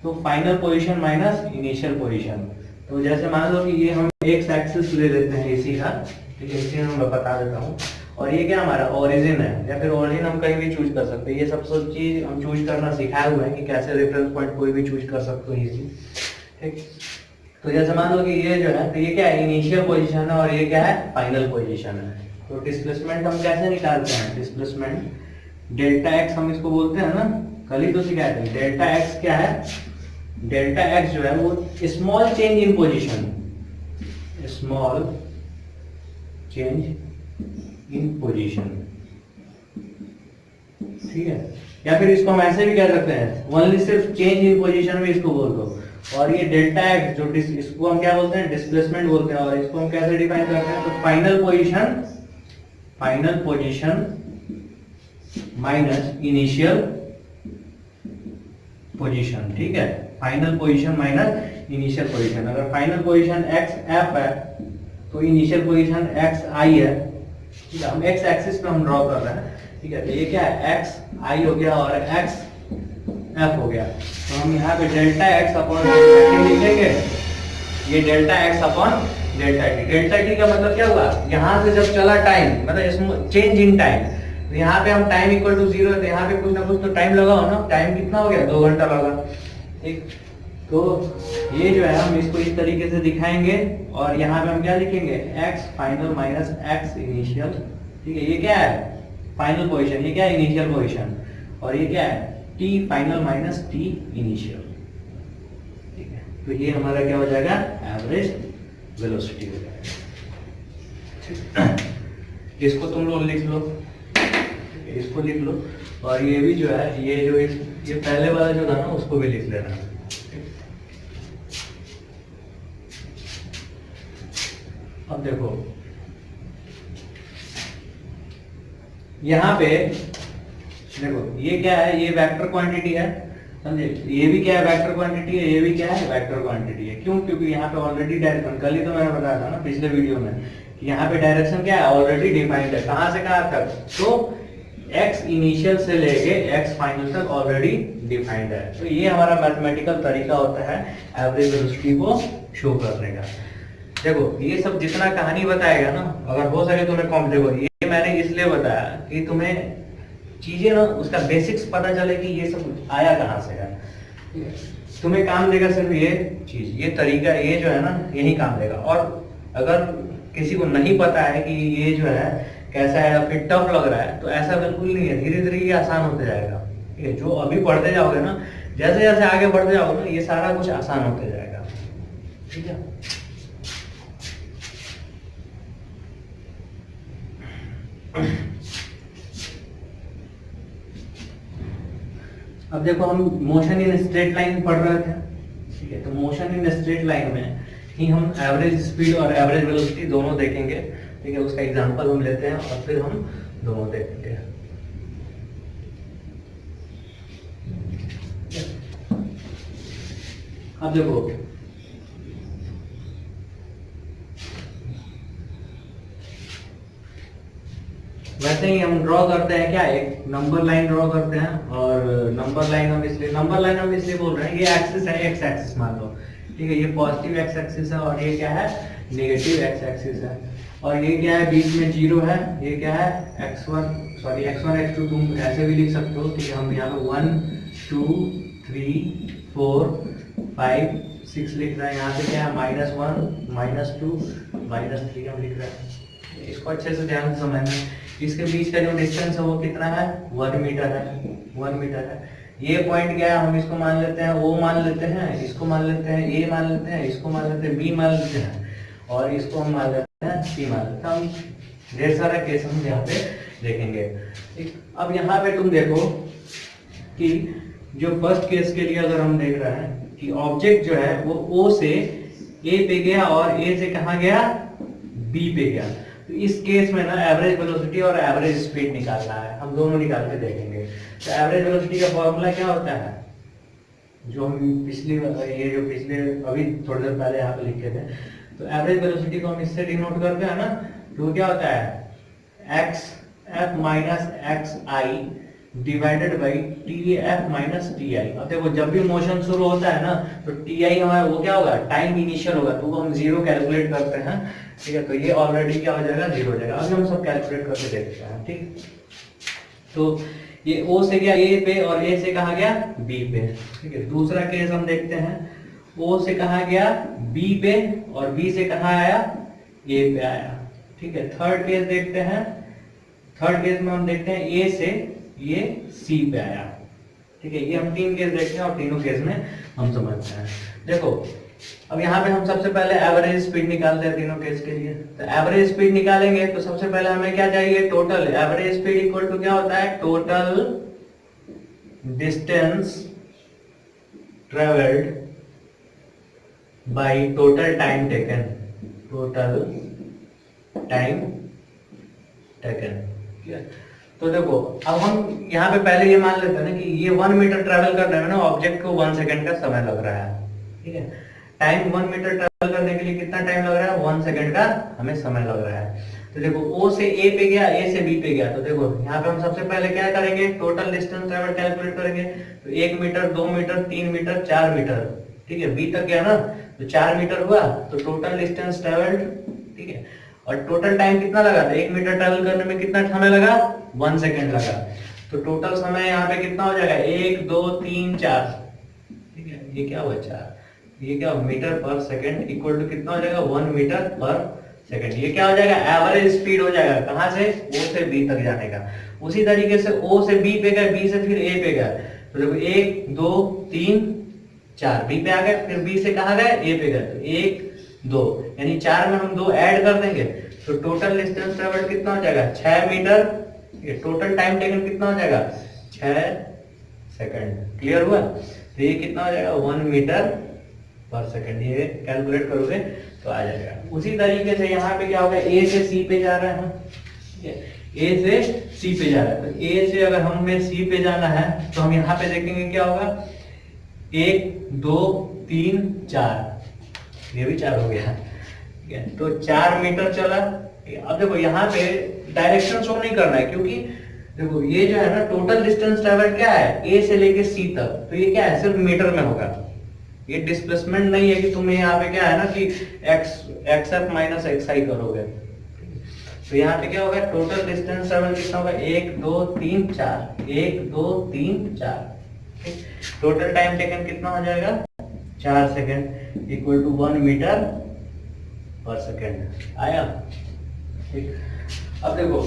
तो final position minus initial position. तो जैसे मान लो कि ये हम एक्स एक्सिस ले लेते हैं इसी का। ठीक है, इसी में मैं बता देता हूँ। और ये क्या हमारा ओरिजिन है, या फिर ओरिजिन हम कहीं भी चूज कर सकते हैं। ये सब चीज हम चूज करना सिखाए हुए हैं कि कैसे रेफरेंस पॉइंट कोई भी चूज कर सकते हो इजी। ठीक, तो जैसे मान लो कि ये जो है, तो ये क्या है, इनिशियल पोजीशन है और ये क्या है, फाइनल पोजीशन है। तो डिस्प्लेसमेंट हम कैसे निकालते हैं, डिस्प्लेसमेंट डेल्टा एक्स हम इसको बोलते हैं ना, कल ही तो सिखाए थे। डेल्टा एक्स क्या है, डेल्टा एक्स जो है वो small change in position, small change in position. ठीक है, या फिर इसको हम ऐसे भी कह सकते हैं, ओनली सिर्फ चेंज इन पोजीशन में इसको बोल दो। और ये डेल्टा एक्स जो इसको हम क्या बोलते हैं, डिस्प्लेसमेंट बोलते हैं। और इसको हम कैसे डिफाइन करते हैं, तो final position minus initial position. ठीक है, final position minus initial position. अगर फाइनल पोजीशन एक्स एफ है तो इनिशियल पोजीशन एक्स आई है। ठीक है, हम एक्स एक्सिस पे हम ड्रॉ कर रहे हैं। ठीक है, तो ये क्या है, एक्स आई हो गया और एक्स एफ हो गया। तो हम यहाँ पे delta x upon delta T लिखेंगे। ये delta x upon delta T. Delta T का मतलब क्या हुआ, यहाँ से जब चला टाइम, मतलब चेंज इन टाइम। तो यहाँ पे हम टाइम इक्वल टू 0 है, तो यहाँ पे कुछ ना कुछ तो टाइम लगा हो ना। टाइम कितना हो गया, 2 घंटा लगा। ठीक, तो ये जो है हम इसको इस तरीके से दिखाएंगे। और यहाँ पे हम क्या लिखेंगे, x final minus x initial. ठीक है, ये क्या है, फाइनल पोजीशन, ये क्या है, इनिशियल पोजीशन। और ये क्या है, T final minus T initial. ठीक है, तो ये हमारा क्या हो जाएगा, एवरेज वेलोसिटी हो जाएगा। इसको तुम लोग लिख लो, इसको लिख लो। और ये भी जो है, ये जो ये पहले वाला जो था ना, उसको भी लिख लेना। अब देखो यहाँ पे देखो, ये क्या है, ये वेक्टर क्वांटिटी है, समझे। ये भी क्या है, वेक्टर क्वांटिटी है। ये भी क्या है, वेक्टर क्वांटिटी है। क्यों, क्योंकि यहाँ पे ऑलरेडी डायरेक्शन, कल ही तो मैंने बताया था ना पिछले वीडियो में, कि यहाँ पे डायरेक्शन क्या है, ऑलरेडी डिफाइंड है। कहाँ से कहाँ तक, तो x इनिशियल से लेके x फाइनल तक ऑलरेडी डिफाइंड है। तो ये हमारा मैथमेटिकल तरीका होता है एवरेज वेलोसिटी को शो करने का। देखो ये सब जितना कहानी बताएगा ना, अगर हो सके तुम्हें कॉम, देखो ये मैंने इसलिए बताया कि तुम्हें चीजें ना उसका बेसिक्स पता चले कि ये सब आया कहाँ से है। तुम्हें काम देगा सिर्फ ये चीज, ये तरीका, ये जो है ना, यही काम देगा। और अगर किसी को नहीं पता है कि ये जो है कैसा है, फिर टफ लग रहा है, तो ऐसा बिल्कुल नहीं है। धीरे धीरे ये आसान होते जाएगा। ठीक है, जो अभी पढ़ते जाओगे ना, जैसे जैसे आगे बढ़ते जाओगे ना, ये सारा कुछ आसान होते जाएगा। ठीक है, अब देखो हम मोशन इन स्ट्रेट लाइन पढ़ रहे थे। ठीक है, तो मोशन इन स्ट्रेट लाइन में ही हम एवरेज स्पीड और एवरेज वेलोसिटी दोनों देखेंगे। ठीक है, उसका एग्जांपल हम लेते हैं और फिर हम दोनों देखेंगे। अब देखो वैसे ही हम ड्रॉ करते हैं क्या, एक नंबर लाइन ड्रॉ करते हैं, और नंबर लाइन हम इसलिए बोल रहे हैं, ये एक्सिस है, एक्स एक्सिस मान लो, ठीक है, ये पॉजिटिव एक्स एक्सिस है और ये क्या है, नेगेटिव एक्स एक्सिस है, और ये क्या है, बीच में जीरो है, ये क्या है, x1 x2 तुम ऐसे भी लिख सकते हो, ठीक है, हम यहाँ पे 1 2 3 4 5 6 लिख रहे हैं, यहाँ पे क्या है, -1 -2 -3 हम लिख रहे हैं। इसको अच्छे से ध्यान से समझना, इसके बीच का जो डिस्टेंस है वो कितना है, 1 मीटर है, 1 मीटर है। ये पॉइंट क्या है, हम इसको मान लेते हैं O मान लेते हैं, इसको मान लेते हैं A मान लेते हैं, इसको मान लेते हैं B मान लेते हैं, और इसको हम मान लेते हैं C मान लेते हैं। हम ढेर सारा केस हम यहाँ पे देखेंगे। अब यहाँ पे तुम देखो कि जो फर्स्ट केस के लिए अगर हम देख रहे हैं कि ऑब्जेक्ट जो है वो O से A पे गया और A से कहाँ गया, B पे गया, तो इस केस में ना एवरेज वेलोसिटी और एवरेज स्पीड निकालना है, हम दोनों निकाल के देखेंगे। तो एवरेज वेलोसिटी का फॉर्मूला क्या होता है, जो हम पिछले अभी थोड़ी देर पहले यहाँ पे लिखे थे, तो एवरेज वेलोसिटी को हम इससे डिनोट करते हैं ना, तो क्या होता है x F minus x I divided by T F minus T I. अब देखो जब भी मोशन शुरू होता है ना, तो टी आई हमारा वो क्या होगा, टाइम इनिशियल होगा, तो वो हम जीरो कैलकुलेट करते हैं, ठीक है, तो ये ऑलरेडी क्या हो जाएगा, जीरो हो जाएगा। अभी हम सब कैलकुलेट करके देखते हैं, ठीक। तो ये O से गया A पे और A से कहा गया B पे, ठीक है। दूसरा केस हम देखते हैं, O से कहा गया B पे और B से कहा आया A पे आया, ठीक है। थर्ड केस देखते हैं, थर्ड केस में हम देखते हैं A से ये C पे आया, ठीक है। ये हम तीन केस देखते हैं और तीनों केस में हम समझते हैं। देखो अब यहाँ पे हम सबसे पहले एवरेज स्पीड निकालते हैं तीनों केस के लिए। तो एवरेज स्पीड निकालेंगे तो सबसे पहले हमें क्या चाहिए, total. Average speed equal to क्या होता है, total distance travelled by total time taken, total time taken. तो देखो अब हम यहाँ पे पहले ये मान लेते हैं ना कि ये 1 मीटर ट्रेवल करने में ना ऑब्जेक्ट को 1 सेकंड का समय लग रहा है, ठीक है। टाइम 1 मीटर ट्रेवल करने के लिए कितना टाइम लग रहा है, 1 सेकंड का हमें समय लग रहा है। तो देखो O से A पे गया, A से B पे गया, तो देखो यहाँ पे हम सबसे पहले क्या करेंगे, टोटल डिस्टेंस ट्रेवल कैलकुलेट करेंगे। तो 1 मीटर 2 मीटर 3 मीटर 4 मीटर, ठीक है, B तक गया ना, तो 4 मीटर हुआ, तो टोटल डिस्टेंस ट्रेवल्ड, ठीक है। और टोटल टाइम कितना लगा था, 1 मीटर ट्रेवल करने में कितना समय लगा, 1 सेकंड लगा। तो टोटल समय यहाँ पे कितना हो जाएगा, 1 2 3 4, ठीक है। ये क्या हुआ 4, ये क्या मीटर पर सेकंड इक्वल टू कितना हो जाएगा, 1 मीटर पर सेकंड। ये क्या हो जाएगा, एवरेज स्पीड हो जाएगा, कहां से, O से B तक जाने का। उसी तरीके से O से B पे गया, B से फिर A पे गया, तो देखो 1 2 3 4, B पे आ गए, फिर B से कहां गए, A पे गए, तो 1 2, यानी 4 में हम 2 ऐड कर देंगे, तो टोटल डिस्टेंस ट्रेवल्ड कितना हो जाएगा, 6 मीटर। ये टोटल टाइम टेकन कितना हो जाएगा, 6 सेकंड। क्लियर हुआ, तो ये कितना हो जाएगा, 1 मीटर पर सेकंड। ये कैलकुलेट करोगे तो आ जाएगा। उसी तरीके से यहाँ पे क्या होगा, A से C पे जा रहे हैं, ठीक है, A से C पे जा रहा है, तो A से अगर हमें C पे जाना है तो हम यहाँ पे देखेंगे क्या होगा, 1 2 3 4, ये भी 4 हो गया, ठीक है। तो 4 मीटर चला। अब देखो यहाँ पे डायरेक्शन शो नहीं करना है, क्योंकि देखो ये जो है ना टोटल डिस्टेंस ट्रेवल क्या है, A से लेके C तक, तो ये क्या है, सिर्फ मीटर में होगा। ये डिस्प्लेसमेंट नहीं है कि तुम्हें यहाँ पे क्या है ना कि एक्स एफ माइनस एक्स आई करोगे। तो यहाँ पे क्या होगा, टोटल डिस्टेंस ट्रेवल कितना होगा, 1 2 3 4, 1 2 3 4, टोटल टाइम टेकन कितना हो जाएगा, 4 सेकंड इक्वल टू 1 मीटर पर सेकंड आया, ठीक। अब देखो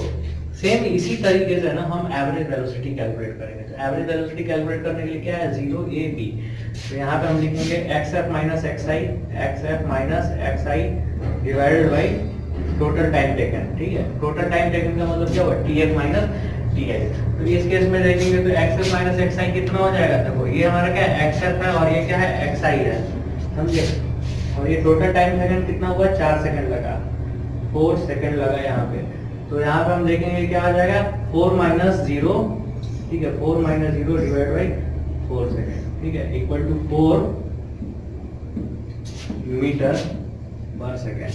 सेम इसी तरीके से ना हम एवरेज वेलोसिटी कैलकुलेट करेंगे। तो एवरेज वेलोसिटी कैलकुलेट करने के लिए क्या है, 0 A B, तो यहाँ पे हम लिखेंगे XF minus XI divided by total time taken, ठीक है। टोटल टाइम टेकन का मतलब क्या होगा, TF माइनस TI। तो इस केस में देखेंगे तो XF माइनस XI कितना हो जाएगा, देखो ये हमारा क्या है, XF है और ये क्या है, XI है, समझे। और ये टोटल टाइम सेकंड कितना हुआ, 4 सेकंड लगा, 4 सेकंड लगा यहाँ पे। तो यहाँ पे हम देखेंगे क्या आ जाएगा, 4 माइनस 0, ठीक है, 4 माइनस 0 डिवाइड बाई 4 सेकंड, ठीक है, इक्वल टू 4 मीटर पर सेकंड।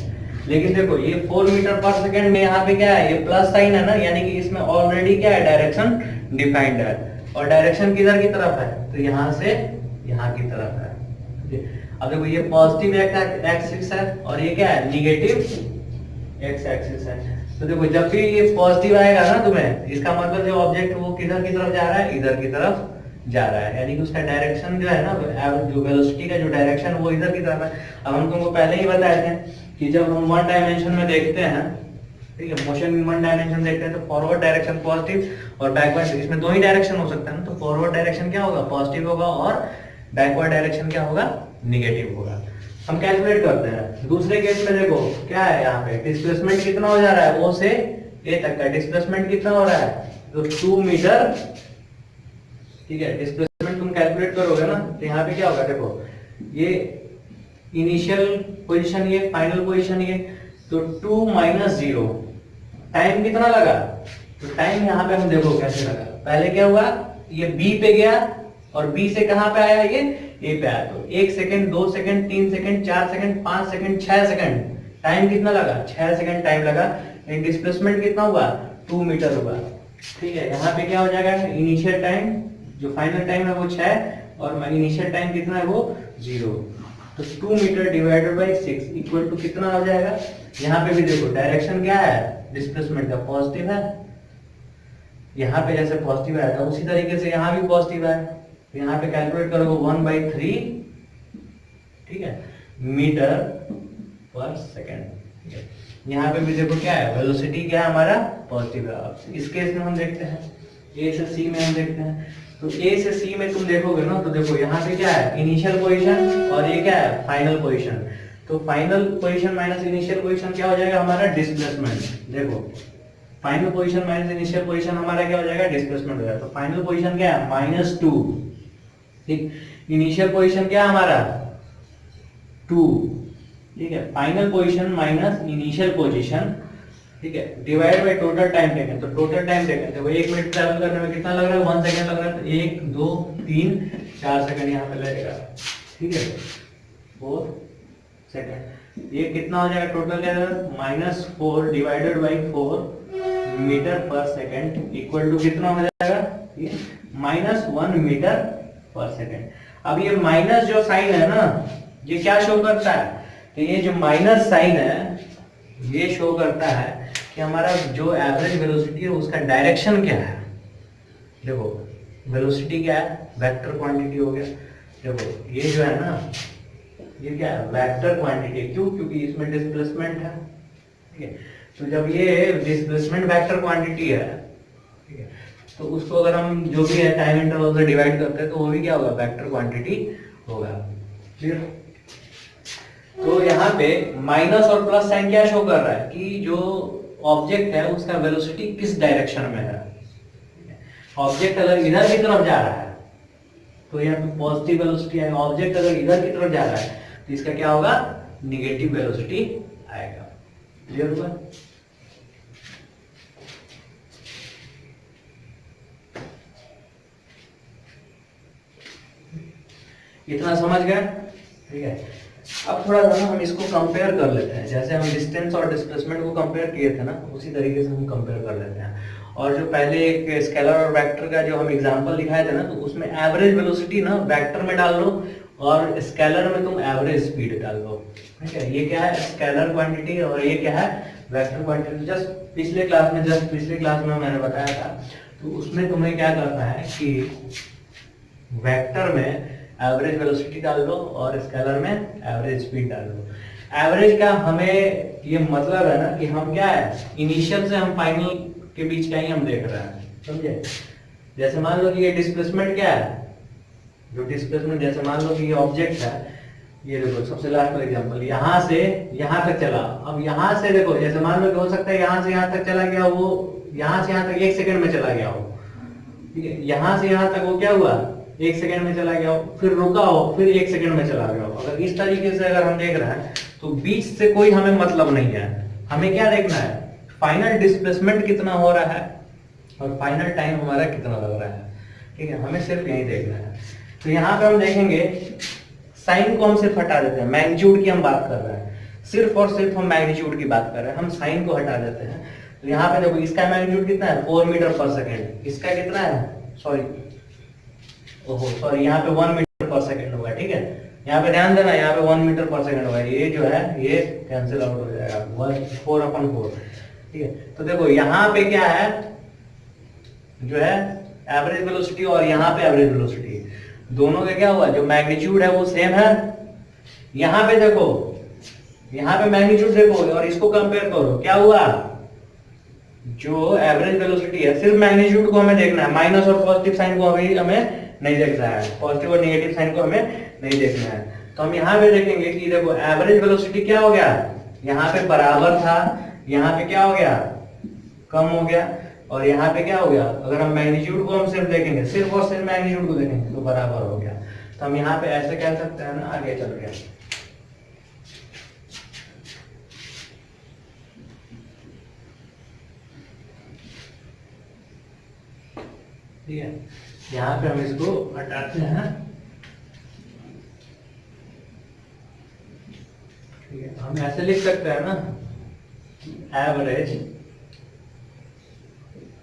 लेकिन देखो ये 4 मीटर पर सेकंड में यहाँ पे क्या है, ये प्लस साइन है ना, यानी कि इसमें ऑलरेडी क्या है, डायरेक्शन डिफाइंड है। और डायरेक्शन किधर की तरफ है, तो यहाँ से यहाँ की तरफ है। अब देखो ये पॉजिटिव एक्सिस है और ये क्या है, निगेटिव एक्स एक्सिस है। तो देखो जब भी ये पॉजिटिव आएगा ना तुम्हें, इसका मतलब जो ऑब्जेक्ट वो किधर की तरफ जा रहा है, इधर की तरफ जा रहा है, यानी कि उसका डायरेक्शन जो है ना, जो वेलोसिटी का जो डायरेक्शन वो इधर की तरफ है। अब हम तुमको पहले ही बताए थे कि जब हम वन डायमेंशन में देखते हैं, ठीक है, मोशन इन वन डायमेंशन देखते हैं, तो फॉरवर्ड डायरेक्शन पॉजिटिव और बैकवर्ड, इसमें दो ही डायरेक्शन हो सकता है ना, तो फॉरवर्ड डायरेक्शन क्या होगा, पॉजिटिव होगा, और बैकवर्ड डायरेक्शन क्या होगा, निगेटिव होगा। हम कैलकुलेट करते हैं दूसरे केस में। देखो क्या है यहाँ पे, डिस्प्लेसमेंट कितना हो जा रहा है, ओ से ए तक का डिस्प्लेसमेंट कितना हो रहा है, तो 2 मीटर, ठीक है। डिस्प्लेसमेंट तुम कैलकुलेट करोगे ना, तो यहाँ पे क्या होगा, देखो ये इनिशियल पोजीशन, ये फाइनल पोजीशन, ये तो 2 - 0। टाइम कितना लगा, तो टाइम यहाँ पे हम देखो कैसे लगा। पहले क्या हुआ, ये बी पे गया और बी से कहां पे आया, ये ए पे आया। तो 1 second, 2 second, 3 second, 4 second, 5 second, 6 second, time कितना लगा, 6 सेकंड टाइम लगा। डिस्प्लेसमेंट कितना हुआ, 2 मीटर हुआ, ठीक है। यहाँ पे क्या हो जाएगा, इनिशियल टाइम, जो फाइनल टाइम है वो 6 और इनिशियल टाइम कितना है, वो 0। तो 2 metre divided by 6 equal to कितना हो जाएगा। यहाँ पे भी देखो डायरेक्शन क्या है, डिस्प्लेसमेंट का पॉजिटिव है, यहाँ पे जैसे पॉजिटिव आया था उसी तरीके से यहाँ भी पॉजिटिव है। तो यहाँ पे कैलकुलेट करोगे 1/3, ठीक है, मीटर पर सेकेंड, ठीक है। यहाँ पे भी देखो क्या है, वेलोसिटी क्या है हमारा, पॉजिटिव है। इस केस में हम देखते हैं, ए से सी में हम देखते हैं। तो ए से सी में तुम देखोगे ना, तो देखो यहाँ पे क्या है, इनिशियल पोजीशन और ये क्या है, फाइनल पोजीशन। तो final position minus initial position क्या हो जाएगा हमारा, डिस्प्लेसमेंट। देखो final position minus initial position हमारा क्या हो जाएगा, डिस्प्लेसमेंट हो जाएगा। तो फाइनल पोजीशन क्या है, -2, ठीक। इनिशियल पोजीशन क्या है हमारा, 2, ठीक है। Final position minus initial position, ठीक है, divide by total time taken. तो टोटल टाइम टेकन देखो 1 मिनट ट्रैवल करने में कितना लग रहा है, 1 सेकंड लग रहा है। तो 1 2 3 4 सेकंड यहाँ पे लगेगा, ठीक है, 4 सेकंड। ये कितना हो जाएगा टोटल, -4 डिवाइडेड बाई 4 मीटर पर सेकंड इक्वल टू कितना हो जाएगा, ये -1 मीटर पर सेकंड। अब ये माइनस जो साइन है ना, ये क्या शो करता है, तो ये जो माइनस साइन है ये शो करता है कि हमारा जो एवरेज वेलोसिटी है उसका डायरेक्शन क्या है। देखो वेलोसिटी क्या है, वेक्टर क्वांटिटी हो गया। देखो ये जो है ना, ये क्या है, वेक्टर क्वांटिटी। क्यों, क्योंकि इसमें डिस्प्लेसमेंट है, ठीक है। तो जब ये डिस्प्लेसमेंट वेक्टर क्वांटिटी है, ठीक है, तो उसको अगर हम जो भी है टाइम इंटरवल से डिवाइड करते हैं तो वो भी क्या होगा, वेक्टर क्वांटिटी होगा। क्लियर। तो यहाँ पे माइनस और प्लस साइन क्या शो कर रहा है कि जो ऑब्जेक्ट है उसका वेलोसिटी किस डायरेक्शन में है। ऑब्जेक्ट अगर इधर की तरफ जा रहा है तो यहाँ पे पॉजिटिव वेलोसिटी आएगा, ऑब्जेक्ट अगर इधर की तरफ जा रहा है तो इसका क्या होगा, निगेटिव वेलोसिटी आएगा। क्लियर हुआ। इतना समझ गए, ठीक है। अब थोड़ा सा हम इसको कंपेयर कर लेते हैं, जैसे हम डिस्टेंस और डिस्प्लेसमेंट को कंपेयर किए थे ना, उसी तरीके से हम कंपेयर कर लेते हैं। और जो पहले एक स्केलर और वेक्टर का जो हम एग्जांपल दिखाए थे ना, तो उसमें एवरेज वेलोसिटी ना वेक्टर में डाल लो और स्केलर में तुम एवरेज स्पीड डाल लो, ठीक है। ये क्या है, स्केलर क्वांटिटी और ये क्या है, वेक्टर क्वांटिटी। जस्ट पिछले क्लास में मैंने बताया था, तो उसमें तुम्हें क्या करना है कि वेक्टर में एवरेज वेलोसिटी डाल दो और स्केलर में एवरेज स्पीड डाल दो। एवरेज का हमें ये मतलब है ना कि हम क्या है, इनिशियल से हम फाइनल के बीच का ही हम देख रहे हैं, समझे। जैसे मान लो कि ये डिस्प्लेसमेंट क्या है, जो डिस्प्लेसमेंट जैसे मान लो कि ये ऑब्जेक्ट है, ये देखो सबसे लास्ट का एग्जांपल, यहाँ से यहाँ तक चला। अब यहाँ से देखो, जैसे मान लो कि हो सकता है यहाँ से यहाँ तक चला गया, वो यहाँ से यहाँ तक 1 सेकंड में चला गया हो, ठीक है। यहाँ से यहाँ तक वो क्या हुआ, 1 सेकंड में चला गया हो, फिर रुका हो, फिर 1 सेकंड में चला गया हो। अगर इस तरीके से अगर हम देख रहे हैं तो बीच से कोई हमें मतलब नहीं है। हमें क्या देखना है, फाइनल डिस्प्लेसमेंट कितना हो रहा है और फाइनल टाइम हमारा कितना लग रहा है, ठीक है। हमें सिर्फ यही देखना है। तो यहाँ पे हम देखेंगे साइन को हम सिर्फ हटा देते हैं, मैग्नीट्यूड की हम बात कर रहे हैं। सिर्फ और सिर्फ हम मैग्नीट्यूड की बात कर रहे हैं, हम साइन को हटा देते हैं। तो यहाँ पे देखो इसका मैग्नीट्यूड कितना है 4 मीटर पर सेकेंड, इसका कितना है सॉरी यहाँ पे 1 मीटर पर सेकेंड होगा। ठीक है, यहाँ पे ध्यान देना, यहाँ पे 1 मीटर पर सेकेंड होगा, ये जो है ये कैंसिल आउट हो जाएगा 4/4। ठीक है, तो देखो यहाँ पे क्या है जो है एवरेज वेलोसिटी और यहाँ पे एवरेज वेलोसिटी, दोनों का क्या हुआ, जो मैग्नीट्यूड है वो सेम है। यहाँ पे देखो, यहाँ पे मैग्नीट्यूड देखो और इसको कंपेयर करो, क्या हुआ, जो एवरेज वेलोसिटी है सिर्फ मैग्नीट्यूड को हमें देखना है, माइनस और पॉजिटिव साइन को अभी हमें नहीं देखना है, पॉजिटिव और नेगेटिव साइन को हमें नहीं देखना है। तो हम यहाँ पे देखेंगे कि देखो एवरेज वेलोसिटी क्या हो गया, यहाँ पे बराबर था, यहाँ पे क्या हो गया, कम हो गया, और यहाँ पे क्या हो गया, अगर हम मैग्नीट्यूड को हम सिर्फ देखेंगे, सिर्फ और सिर्फ मैग्नीट्यूड को देखेंगे तो बराबर हो गया। तो हम यहाँ पे ऐसे कह सकते हैं ना, आगे चल गया। ठीक है, यहाँ पे हम इसको हटाते हैं। ठीक है, हम ऐसे लिख सकते हैं ना, एवरेज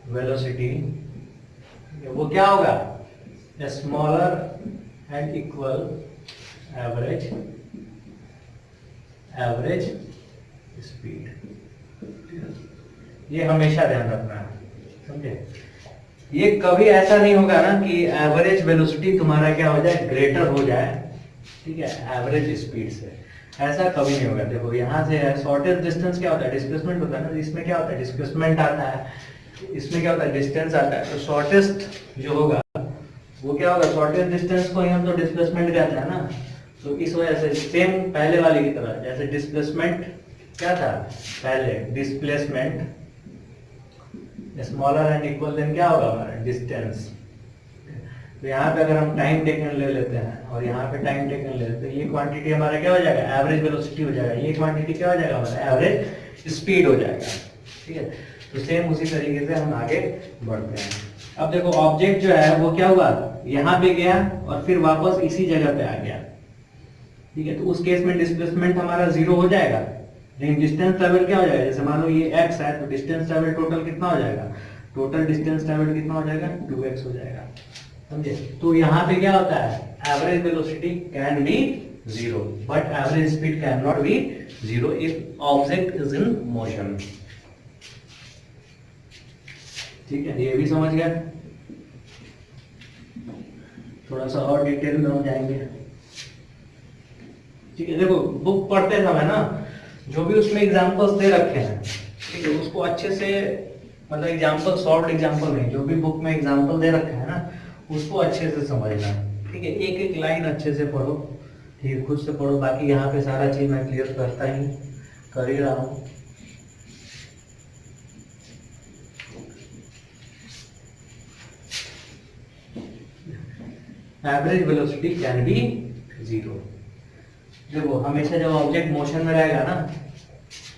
वेलोसिटी वो क्या होगा, smaller and equal average speed. ये हमेशा ध्यान रखना है, समझे। ये कभी ऐसा नहीं होगा ना कि एवरेज वेलोसिटी तुम्हारा क्या हो जाए, ग्रेटर हो जाए, ठीक है, एवरेज स्पीड से, ऐसा कभी नहीं होगा। देखो यहाँ से शॉर्टेस्ट डिस्टेंस क्या होता है, डिस्प्लेसमेंट होता है ना, इसमें क्या होता है, डिस्प्लेसमेंट आता है, इसमें क्या होता है, डिस्टेंस आता है। तो शॉर्टेस्ट जो होगा वो क्या होगा, शॉर्टेस्ट डिस्टेंस को ही हम तो डिस्प्लेसमेंट कहते हैं ना। तो इस वजह से सेम पहले वाले की तरह, जैसे डिस्प्लेसमेंट क्या था पहले, displacement smaller and equal than क्या होगा हमारा, डिस्टेंस। तो यहाँ पे अगर हम टाइम टेकन ले लेते हैं और यहाँ पे टाइम टेकन ले लेते हैं, ये क्वांटिटी हमारा क्या हो जाएगा, एवरेज वेलोसिटी हो जाएगा, ये क्वांटिटी क्या हो जाएगा हमारा, एवरेज स्पीड हो जाएगा। ठीक है, तो सेम उसी तरीके से हम आगे बढ़ते हैं। अब देखो ऑब्जेक्ट जो है वो क्या हुआ, यहाँ पे गया और फिर वापस इसी जगह पे आ गया। ठीक है, तो उस केस में डिस्प्लेसमेंट हमारा 0 हो जाएगा, लेकिन डिस्टेंस ट्रेवल क्या हो जाएगा, जैसे मान लो ये x है तो डिस्टेंस ट्रेवल टोटल कितना हो जाएगा, टोटल डिस्टेंस ट्रेवल कितना हो जाएगा, 2x हो जाएगा, समझे। तो यहाँ पे क्या होता है, average velocity can be 0 but average speed can not be 0 if object is in motion. ठीक है, ये भी समझ गया। थोड़ा सा और डिटेल में हम जाएंगे। ठीक है, देखो बुक पढ़ते समय ना जो भी उसमें एग्जांपल्स दे रखे हैं, ठीक है, उसको अच्छे से, मतलब एग्जांपल शॉर्ट एग्जांपल नहीं, जो भी बुक में एग्जांपल दे रखे हैं ना उसको अच्छे से समझना। ठीक है, एक एक लाइन अच्छे से पढ़ो, ठीक है, खुद से पढ़ो। बाकी यहाँ पे सारा चीज मैं क्लियर कर ही रहा हूँ। Average velocity can be 0। देखो हमेशा जब ऑब्जेक्ट मोशन में रहेगा ना,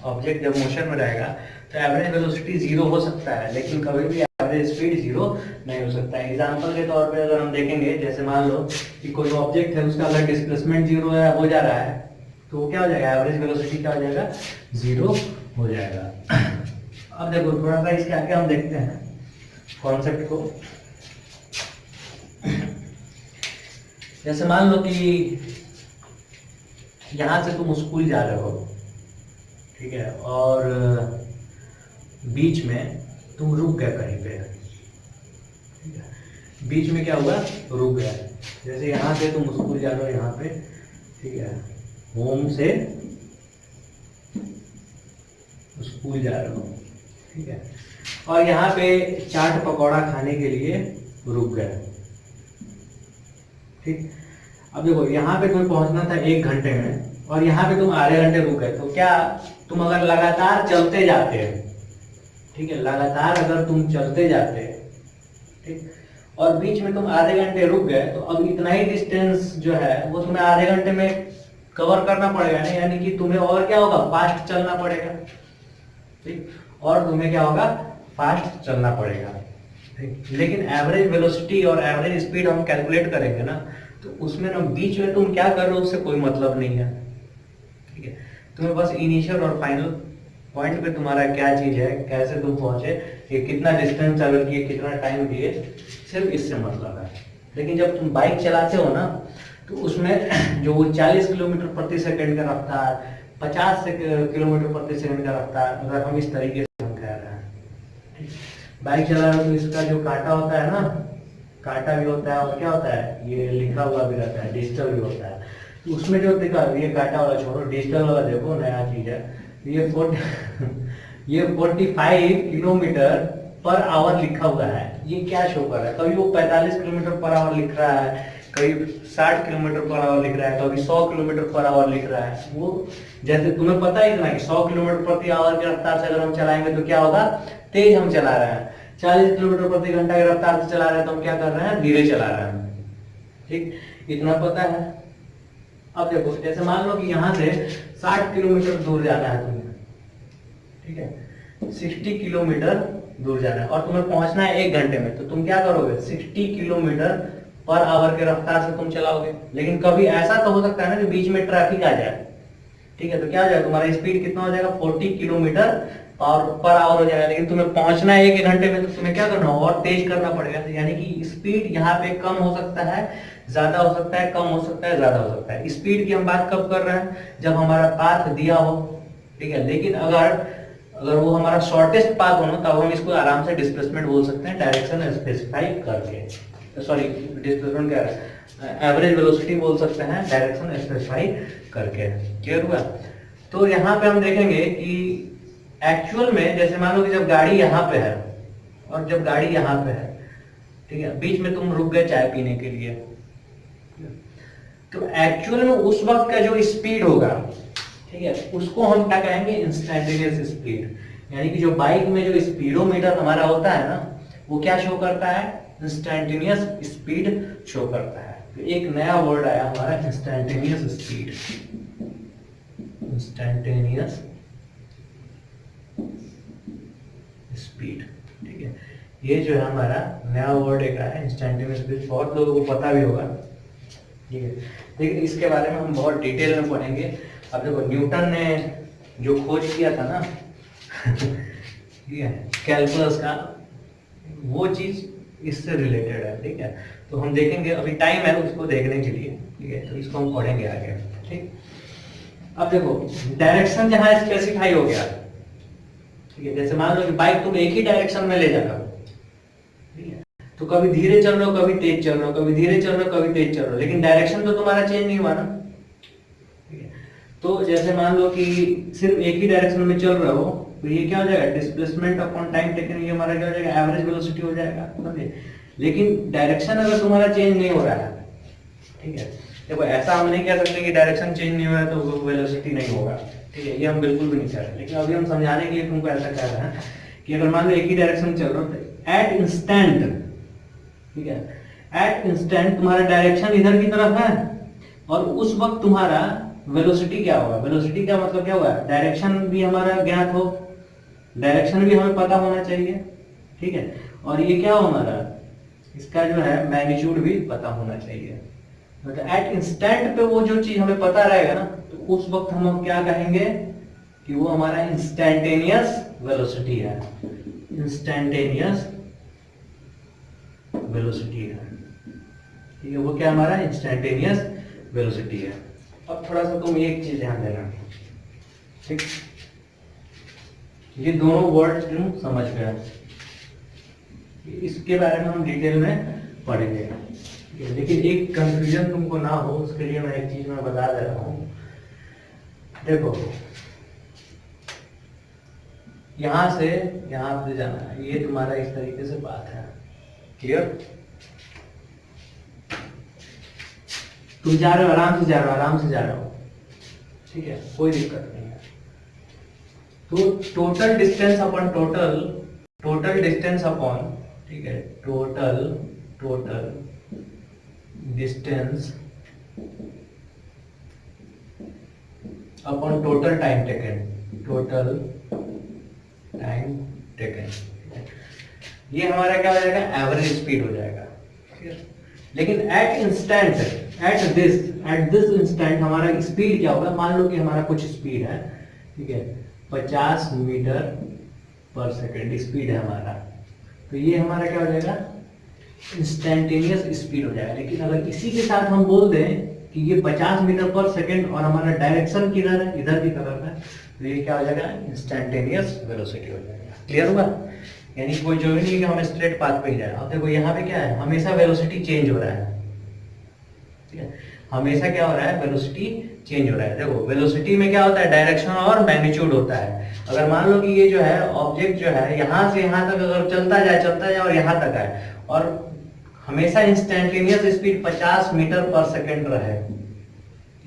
ऑब्जेक्ट जब मोशन में रहेगा तो एवरेज वेलोसिटी 0 हो सकता है, लेकिन कभी भी एवरेज स्पीड 0 नहीं हो सकता है। एग्जांपल के तौर पे अगर हम देखेंगे, जैसे मान लो कि कोई ऑब्जेक्ट है, उसका अगर डिस्प्लेसमेंट 0 हो जा रहा है तो वो क्या हो जाएगा, एवरेज वेलोसिटी क्या हो जाएगा, 0 हो जाएगा। अब देखो थोड़ा सा इसके आगे हम देखते हैं कॉन्सेप्ट को। जैसे मान लो कि यहां से तुम स्कूल जा रहे हो, ठीक है, और बीच में तुम रुक गए कहीं पे, ठीक है, बीच में क्या हुआ, रुक गया। जैसे यहाँ से तुम स्कूल जा रहे हो, यहाँ पे, ठीक है, होम से स्कूल जा रहे हो, ठीक है, और यहाँ पे चाट पकौड़ा खाने के लिए रुक गए। ठीक, अब देखो यहाँ पे तुम्हें पहुंचना था 1 घंटे में और यहाँ पे तुम आधे घंटे रुक गए, तो क्या तुम अगर लगातार चलते जाते, ठीक है, लगातार अगर तुम चलते जाते, ठीक, और बीच में तुम आधे घंटे रुक गए, तो अब इतना ही डिस्टेंस जो है वो तुम्हें आधे घंटे में कवर करना पड़ेगा ना, यानी कि तुम्हें और क्या होगा, फास्ट चलना पड़ेगा। ठीक, और तुम्हें क्या होगा, फास्ट चलना पड़ेगा। ठीक, लेकिन एवरेज वेलोसिटी और एवरेज स्पीड हम कैलकुलेट करेंगे ना, तो उसमें ना बीच में तुम क्या कर रहे हो उससे कोई मतलब नहीं है। ठीक है, तुम्हें बस इनिशियल और फाइनल पॉइंट पे तुम्हारा क्या चीज है, कैसे तुम पहुंचे, ये कितना डिस्टेंस ट्रैवल किए, कितना टाइम दिए, सिर्फ इससे मतलब है। लेकिन जब तुम बाइक चलाते हो ना, तो उसमें जो वो 40 किलोमीटर प्रति सेकंड का रफ्तार, 50 किलोमीटर प्रति सेकंड का रफ्तार, अगर हम इस तरीके से हम कह रहे हैं बाइक चला रहे हो, तो इसका जो कांटा होता है ना, कांटा भी होता है और क्या होता है, ये लिखा हुआ भी रहता है, डिजिटल भी होता है। तो उसमें जो देखा, ये कांटा वाला छोड़ो, डिजिटल वाला देखो, नया चीज है। ये 45 किलोमीटर पर आवर लिखा हुआ है। ये क्या शो कर रहा है, कभी वो 45 किलोमीटर पर आवर लिख रहा है, कभी 60 किलोमीटर पर आवर लिख रहा है, कभी 100 किलोमीटर पर आवर लिख रहा है। वो जैसे तुम्हें पता ही ना कि 100 किलोमीटर प्रति आवर की रफ्तार से अगर हम चलाएंगे तो क्या होगा, तेज हम चला रहे हैं। 40 किलोमीटर प्रति घंटा की रफ्तार से चला रहे हैं तो हम क्या कर रहे हैं, धीरे चला रहे हैं। ठीक, इतना पता है। अब देखो, जैसे मान लो कि यहाँ से 60 किलोमीटर दूर जाना है तुम्हें, ठीक है, 60 किलोमीटर दूर जाना है और तुम्हें पहुंचना है 1 घंटे में, तो तुम क्या करोगे, 60 किलोमीटर पर आवर के रफ्तार से तुम चलाओगे। लेकिन कभी ऐसा तो हो सकता है ना कि बीच में ट्रैफिक आ जाए, ठीक है, तो क्या हो जाएगा, तुम्हारा स्पीड कितना हो जाएगा, 40 किलोमीटर पर आवर हो जाएगा। लेकिन तुम्हें पहुंचना है 1 घंटे में, तो तुम्हें क्या करना होगा, और तेज करना पड़ेगा। तो यानी कि स्पीड यहाँ पे कम हो सकता है, ज्यादा हो सकता है, कम हो सकता है, ज्यादा हो सकता है। स्पीड की हम बात कब कर रहे हैं, जब हमारा पाथ दिया हो, ठीक है। लेकिन अगर वो हमारा शॉर्टेस्ट पाथ हो ना, तब हम इसको आराम से डिस्प्लेसमेंट बोल सकते हैं, डायरेक्शन स्पेसिफाई करके। सॉरी, डिस्प्लेसमेंट क्या है, एवरेज वेलोसिटी बोल सकते हैं, डायरेक्शन स्पेसिफाई करके। क्लियर हुआ। तो यहाँ पे हम देखेंगे कि एक्चुअल में, जैसे मान लो कि जब गाड़ी यहाँ पे है और जब गाड़ी यहाँ पे है, ठीक है, बीच में तुम रुक गए चाय पीने के लिए, तो एक्चुअल में उस वक्त का जो स्पीड होगा, ठीक है, उसको हम क्या कहेंगे, इंस्टैन्टेनियस स्पीड। यानी कि जो बाइक में जो स्पीडोमीटर हमारा होता है ना, वो क्या शो करता है, इंस्टैन्टेनियस स्पीड शो करता है। तो एक नया वर्ड आया हमारा, इंस्टैन्टेनियस स्पीड, इंस्टैन्टेनियस स्पीड, ठीक है। ये जो है हमारा नया वर्ड एक आया, इंस्टैन्टेनियस स्पीड, बहुत लोगों को पता भी होगा, ठीक है, लेकिन इसके बारे में हम बहुत डिटेल में पढ़ेंगे। अब देखो, न्यूटन ने जो खोज किया था ना ठीक है, कैलकुलस का, वो चीज इससे रिलेटेड है, ठीक है। तो हम देखेंगे, अभी टाइम है उसको देखने के लिए, ठीक है, तो इसको हम पढ़ेंगे आगे, ठीक। अब देखो, डायरेक्शन जहां स्पेसिफाई हो गया, ठीक है, जैसे मान लो कि बाइक तुम एक ही डायरेक्शन में ले जा रहे हो, ठीक है, तो कभी धीरे चल रहे हो, कभी तेज चल रहे हो, कभी धीरे चल रहे हो, कभी तेज चल रहे हो, लेकिन डायरेक्शन तो तुम्हारा चेंज नहीं हुआ ना, ठीक है। तो जैसे मान लो कि सिर्फ एक ही डायरेक्शन में चल रहे हो, तो ये क्या हो जाएगा, डिस्प्लेसमेंट अपॉन टाइम टेकन, ये हमारा क्या हो जाएगा, एवरेज वेलोसिटी हो जाएगा, समझे। लेकिन डायरेक्शन अगर तुम्हारा चेंज नहीं हो रहा है, ठीक है, देखो ऐसा हम नहीं कह सकते कि डायरेक्शन चेंज नहीं हो रहा है तो वेलोसिटी नहीं होगा, ठीक है, ये हम बिल्कुल भी नहीं कह रहे। लेकिन अभी हम समझाने के लिए तुमको ऐसा कह रहे हैं कि अगर मान लो एक ही डायरेक्शन में चल रहा हो, एट इंस्टेंट, ठीक है, एट इंस्टेंट तुम्हारा डायरेक्शन इधर की तरफ है, और उस वक्त तुम्हारा वेलोसिटी क्या होगा, वेलोसिटी का मतलब क्या होगा, डायरेक्शन भी हमारा ज्ञात हो, डायरेक्शन भी हमें पता होना चाहिए, ठीक है, और ये क्या हो हमारा, इसका जो है मैग्नीट्यूड भी पता होना चाहिए। मतलब एट इंस्टेंट पे वो जो चीज हमें पता रहेगा ना, तो उस वक्त हम क्या कहेंगे कि वो हमारा इंस्टैन्टेनियस वेलोसिटी है, इंस्टैन्टेनियस वेलोसिटी है, ठीक है, वो क्या हमारा इंस्टैन्टेनियस वेलोसिटी है। अब थोड़ा सा तुम एक चीज ध्यान देना, ठीक, ये दोनों वर्ड तुम समझ गए, इसके बारे में हम डिटेल में पढ़ेंगे, लेकिन एक कंफ्यूजन तुमको ना हो उसके लिए मैं एक चीज मैं बता दे रहा हूं। देखो, यहां से जाना है, ये तुम्हारा इस तरीके से बात है, क्लियर। तुम जा रहे हो, आराम से जा रहे हो, आराम से जा रहे हो, ठीक है, कोई दिक्कत नहीं है। तो total distance upon total distance upon, ठीक है, total distance upon total time taken, ये हमारा क्या हो जाएगा, एवरेज स्पीड हो जाएगा, ठीक है। लेकिन एट एट दिस इंस्टेंट हमारा स्पीड क्या होगा, मान लो कि हमारा कुछ स्पीड है, ठीक है, 50 मीटर पर सेकेंड स्पीड है हमारा, तो ये हमारा क्या हो जाएगा, इंस्टेंटेनियस स्पीड हो जाएगा। लेकिन अगर इसी के साथ हम बोल दें कि ये 50 मीटर पर सेकेंड और हमारा डायरेक्शन किधर है, इधर की तरफ है, तो ये क्या हो जाएगा, इंस्टेंटेनियस वेलोसिटी हो जाएगा। क्लियर हुआ? यानी कोई जो नहीं कि हम स्ट्रेट पाथ पे ही जाए। अब देखो यहाँ पे क्या है, हमेशा वेलोसिटी चेंज हो रहा है, ठीक है, हमेशा क्या हो रहा है, वेलोसिटी चेंज हो रहा है। देखो वेलोसिटी में क्या होता है, डायरेक्शन और मैग्नीट्यूड होता है। अगर मान लो कि ये जो है ऑब्जेक्ट जो है यहाँ से यहाँ तक अगर चलता जाए और यहाँ तक है, और हमेशा इंस्टेंटेनियस स्पीड 50 मीटर पर सेकेंड रहे,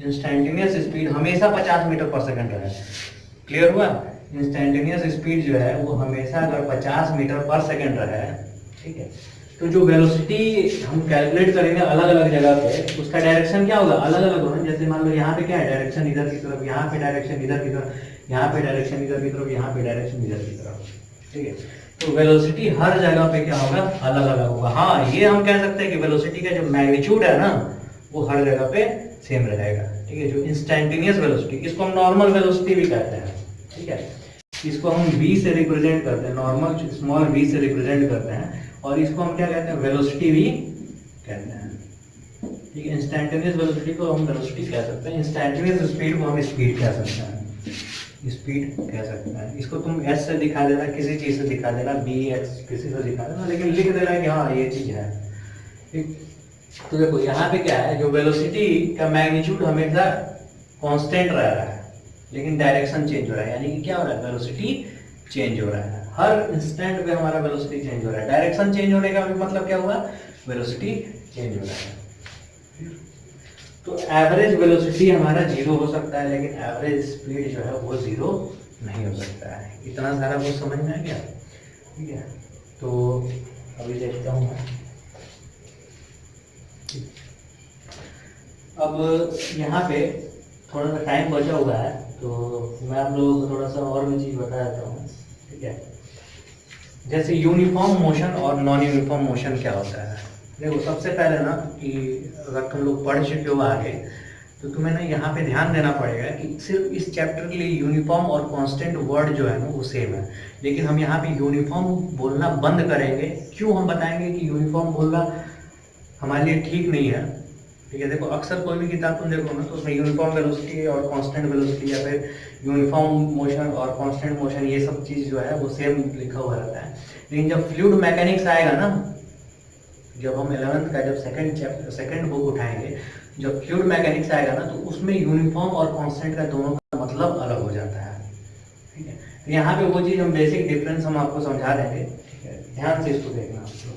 इंस्टेंटेनियस स्पीड हमेशा 50 मीटर पर सेकेंड रहे। क्लियर हुआ? इंस्टेंटेनियस स्पीड जो है वो हमेशा अगर 50 मीटर पर सेकेंड रहे, ठीक है, तो जो वेलोसिटी हम कैलकुलेट करेंगे अलग अलग जगह पे, उसका डायरेक्शन क्या होगा, अलग अलग होगा। जैसे मान लो यहाँ पे क्या है, डायरेक्शन इधर की तरफ, यहाँ पे डायरेक्शन इधर की तरफ, यहाँ पे डायरेक्शन इधर की तरफ, यहाँ पे डायरेक्शन इधर की तरफ, ठीक है। तो वेलोसिटी हर जगह पे क्या होगा, अलग अलग होगा। हाँ, ये हम कह सकते हैं कि वेलोसिटी का जो मैग्नीट्यूड है ना, वो हर जगह पे सेम रहेगा, ठीक है। जो इंस्टेंटेनियस वेलोसिटी, इसको हम नॉर्मल वेलोसिटी भी कहते हैं, ठीक है। इसको हम v से रिप्रेजेंट करते हैं, नॉर्मल स्मॉल v से रिप्रेजेंट करते हैं, और इसको हम क्या कहते हैं, वेलोसिटी भी कहते हैं, ठीक है। इंस्टेंटेनियस वेलोसिटी को हम वेलोसिटी कह सकते हैं, इंस्टेंटेनियस स्पीड को हम स्पीड कह सकते हैं, स्पीड कह सकते हैं। इसको तुम s से दिखा देना, किसी चीज से दिखा देना, bx किसी से दिखा देना, लेकिन लिख देना कि हाँ ये चीज है, ठीक। तो देखो यहाँ पे क्या है, जो वेलोसिटी का मैग्नीट्यूड हमेशा कांस्टेंट रह रहा है, लेकिन डायरेक्शन चेंज हो रहा है। यानी कि क्या हो रहा है, वेलोसिटी चेंज हो रहा है, हर इंस्टेंट पे हमारा वेलोसिटी चेंज हो रहा है। डायरेक्शन चेंज होने का भी मतलब क्या हुआ, वेलोसिटी चेंज हो रहा है। तो एवरेज वेलोसिटी हमारा 0 हो सकता है, लेकिन एवरेज स्पीड जो है वो 0 नहीं हो सकता है। इतना सारा कुछ समझ में आ गया, ठीक है। तो अभी देखता हूँ मैं, अब यहाँ पे थोड़ा सा टाइम बचा हुआ है, तो मैं आप लोगों को थोड़ा सा और भी चीज़ बता देता हूँ, ठीक है। जैसे यूनिफॉर्म मोशन और नॉन यूनिफॉर्म मोशन क्या होता है। देखो सबसे पहले ना कि अगर तुम लोग पढ़ चुके हो आगे, तो तुम्हें ना यहाँ पे ध्यान देना पड़ेगा कि सिर्फ इस चैप्टर के लिए यूनिफॉर्म और कांस्टेंट वर्ड जो है ना वो सेम है, लेकिन हम यहाँ पे यूनिफॉर्म बोलना बंद करेंगे। क्यों हम बताएंगे कि यूनिफॉर्म बोलना हमारे लिए ठीक नहीं है, ठीक है। देखो अक्सर कोई भी किताब तुम देखो ना, तो उसमें यूनिफॉर्म वेलोसिटी और कांस्टेंट वेलोसिटी या फिर यूनिफॉर्म मोशन और कांस्टेंट मोशन, ये सब चीज़ जो है वो सेम लिखा हुआ रहता है। लेकिन जब फ्लूइड मैकेनिक्स आएगा ना, जब हम 11th का जब सेकंड बुक उठाएंगे, जब फ्लूइड मैकेनिक्स आएगा ना, तो उसमें यूनिफॉर्म और कांस्टेंट का दोनों का मतलब अलग हो जाता है, ठीक है। तो यहाँ पे वो चीज़ हम बेसिक डिफरेंस हम आपको समझा देंगे, ठीक है। ध्यान से इसको देखना आप लोग।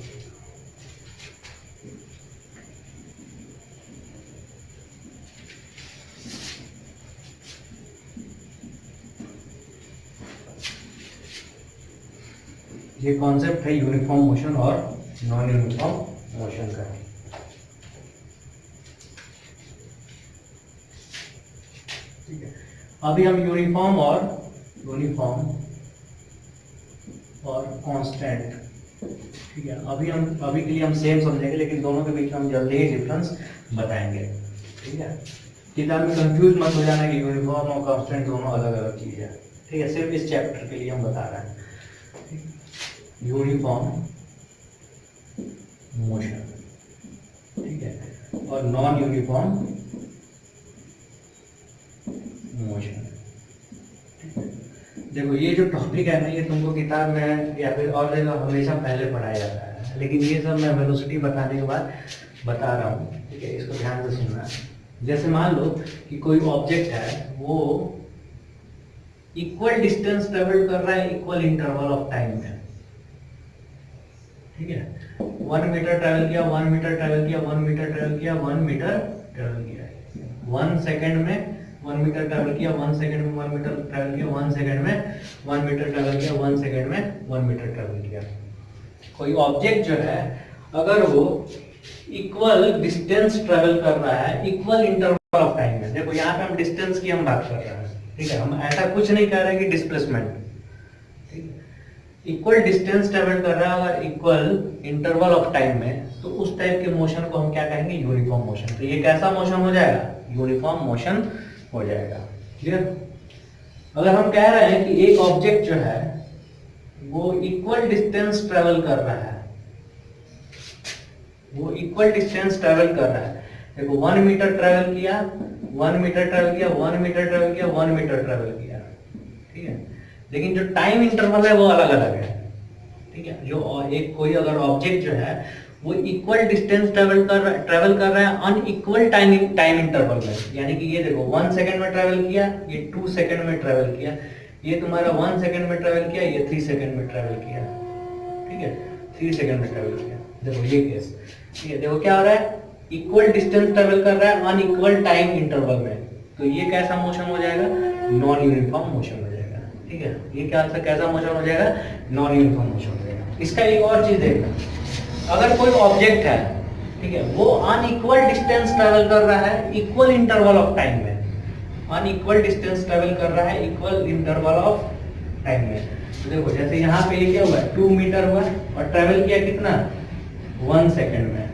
ये कॉन्सेप्ट है यूनिफॉर्म मोशन और नॉन यूनिफॉर्म मोशन का, ठीक है। अभी हम यूनिफॉर्म और कांस्टेंट, ठीक है, अभी के लिए हम सेम समझेंगे, लेकिन दोनों के बीच में हम जल्दी ही डिफरेंस बताएंगे, ठीक है। किताब में कंफ्यूज मत हो जाना कि यूनिफॉर्म और कांस्टेंट दोनों अलग अलग चीज़ है, ठीक है। सिर्फ इस चैप्टर के लिए हम बता रहे हैं, यूनिफॉर्म मोशन, ठीक है, और नॉन यूनिफॉर्म मोशन। देखो ये जो टॉपिक है ना, ये तुमको किताब में या फिर और जगह हमेशा पहले पढ़ाया जाता है, लेकिन ये सब मैं वेलोसिटी बताने के बाद बता रहा हूँ, ठीक है। इसको ध्यान से सुनना। जैसे मान लो कि कोई ऑब्जेक्ट है, वो इक्वल डिस्टेंस ट्रेवल कर रहा है इक्वल इंटरवल ऑफ टाइम में, ठीक है। 1 मीटर ट्रेवल किया, 1 मीटर ट्रेवल किया, 1 मीटर ट्रेवल किया, 1 मीटर ट्रेवल किया, 1 सेकंड में 1 मीटर ट्रेवल किया, 1 सेकंड में 1 मीटर ट्रेवल किया, 1 सेकंड में 1 मीटर ट्रेवल किया, 1 सेकंड में 1 मीटर ट्रेवल किया। कोई ऑब्जेक्ट जो है अगर वो इक्वल डिस्टेंस ट्रेवल कर रहा है इक्वल इंटरवल ऑफ टाइम में, देखो यहाँ पे हम डिस्टेंस की हम बात कर रहे हैं, ठीक है। हम ऐसा कुछ नहीं कह रहे कि डिस्प्लेसमेंट, ठीक है। इक्वल डिस्टेंस ट्रेवल कर रहा है अगर इक्वल इंटरवल ऑफ टाइम में, तो उस टाइप के मोशन को हम क्या कहेंगे, यूनिफॉर्म मोशन। तो ये कैसा मोशन हो जाएगा, यूनिफॉर्म मोशन हो जाएगा। क्लियर। अगर हम कह रहे हैं कि एक ऑब्जेक्ट जो है वो इक्वल डिस्टेंस ट्रेवल कर रहा है, वो इक्वल डिस्टेंस ट्रेवल कर रहा है, देखो 1 मीटर ट्रेवल किया, 1 मीटर ट्रेवल किया, 1 मीटर ट्रेवल किया, 1 मीटर ट्रेवल किया, ठीक है। लेकिन जो टाइम इंटरवल है वो अलग अलग है, ठीक है। जो एक कोई अगर ऑब्जेक्ट जो है वो इक्वल डिस्टेंस ट्रेवल कर रहा है अनइक्वल टाइम इंटरवल में, यानी कि ये देखो 1 सेकंड में ट्रेवल किया, ये 2 सेकंड में ट्रेवल किया, ये तुम्हारा 1 सेकंड में ट्रेवल किया, ये 3 सेकंड में ट्रेवल किया, ठीक है, 3 सेकंड में ट्रेवल किया। देखो ये केस, ठीक है। देखो क्या हो रहा है, इक्वल डिस्टेंस ट्रेवल कर रहा है अनइक्वल टाइम इंटरवल में, तो ये कैसा मोशन हो जाएगा, नॉन यूनिफॉर्म मोशन हो जाएगा, ठीक है। ये कैसा मोशन हो जाएगा, नॉन यूनिफॉर्म मोशन हो जाएगा। इसका एक और चीज देखना, अगर कोई ऑब्जेक्ट है, ठीक है, वो अनइक्वल डिस्टेंस ट्रेवल कर रहा है इक्वल इंटरवल ऑफ टाइम में, अनइक्वल डिस्टेंस ट्रेवल कर रहा है इक्वल इंटरवल ऑफ टाइम में, तो देखो जैसे यहाँ पे ये क्या हुआ, 2 मीटर हुआ और ट्रेवल किया कितना, 1 सेकंड में।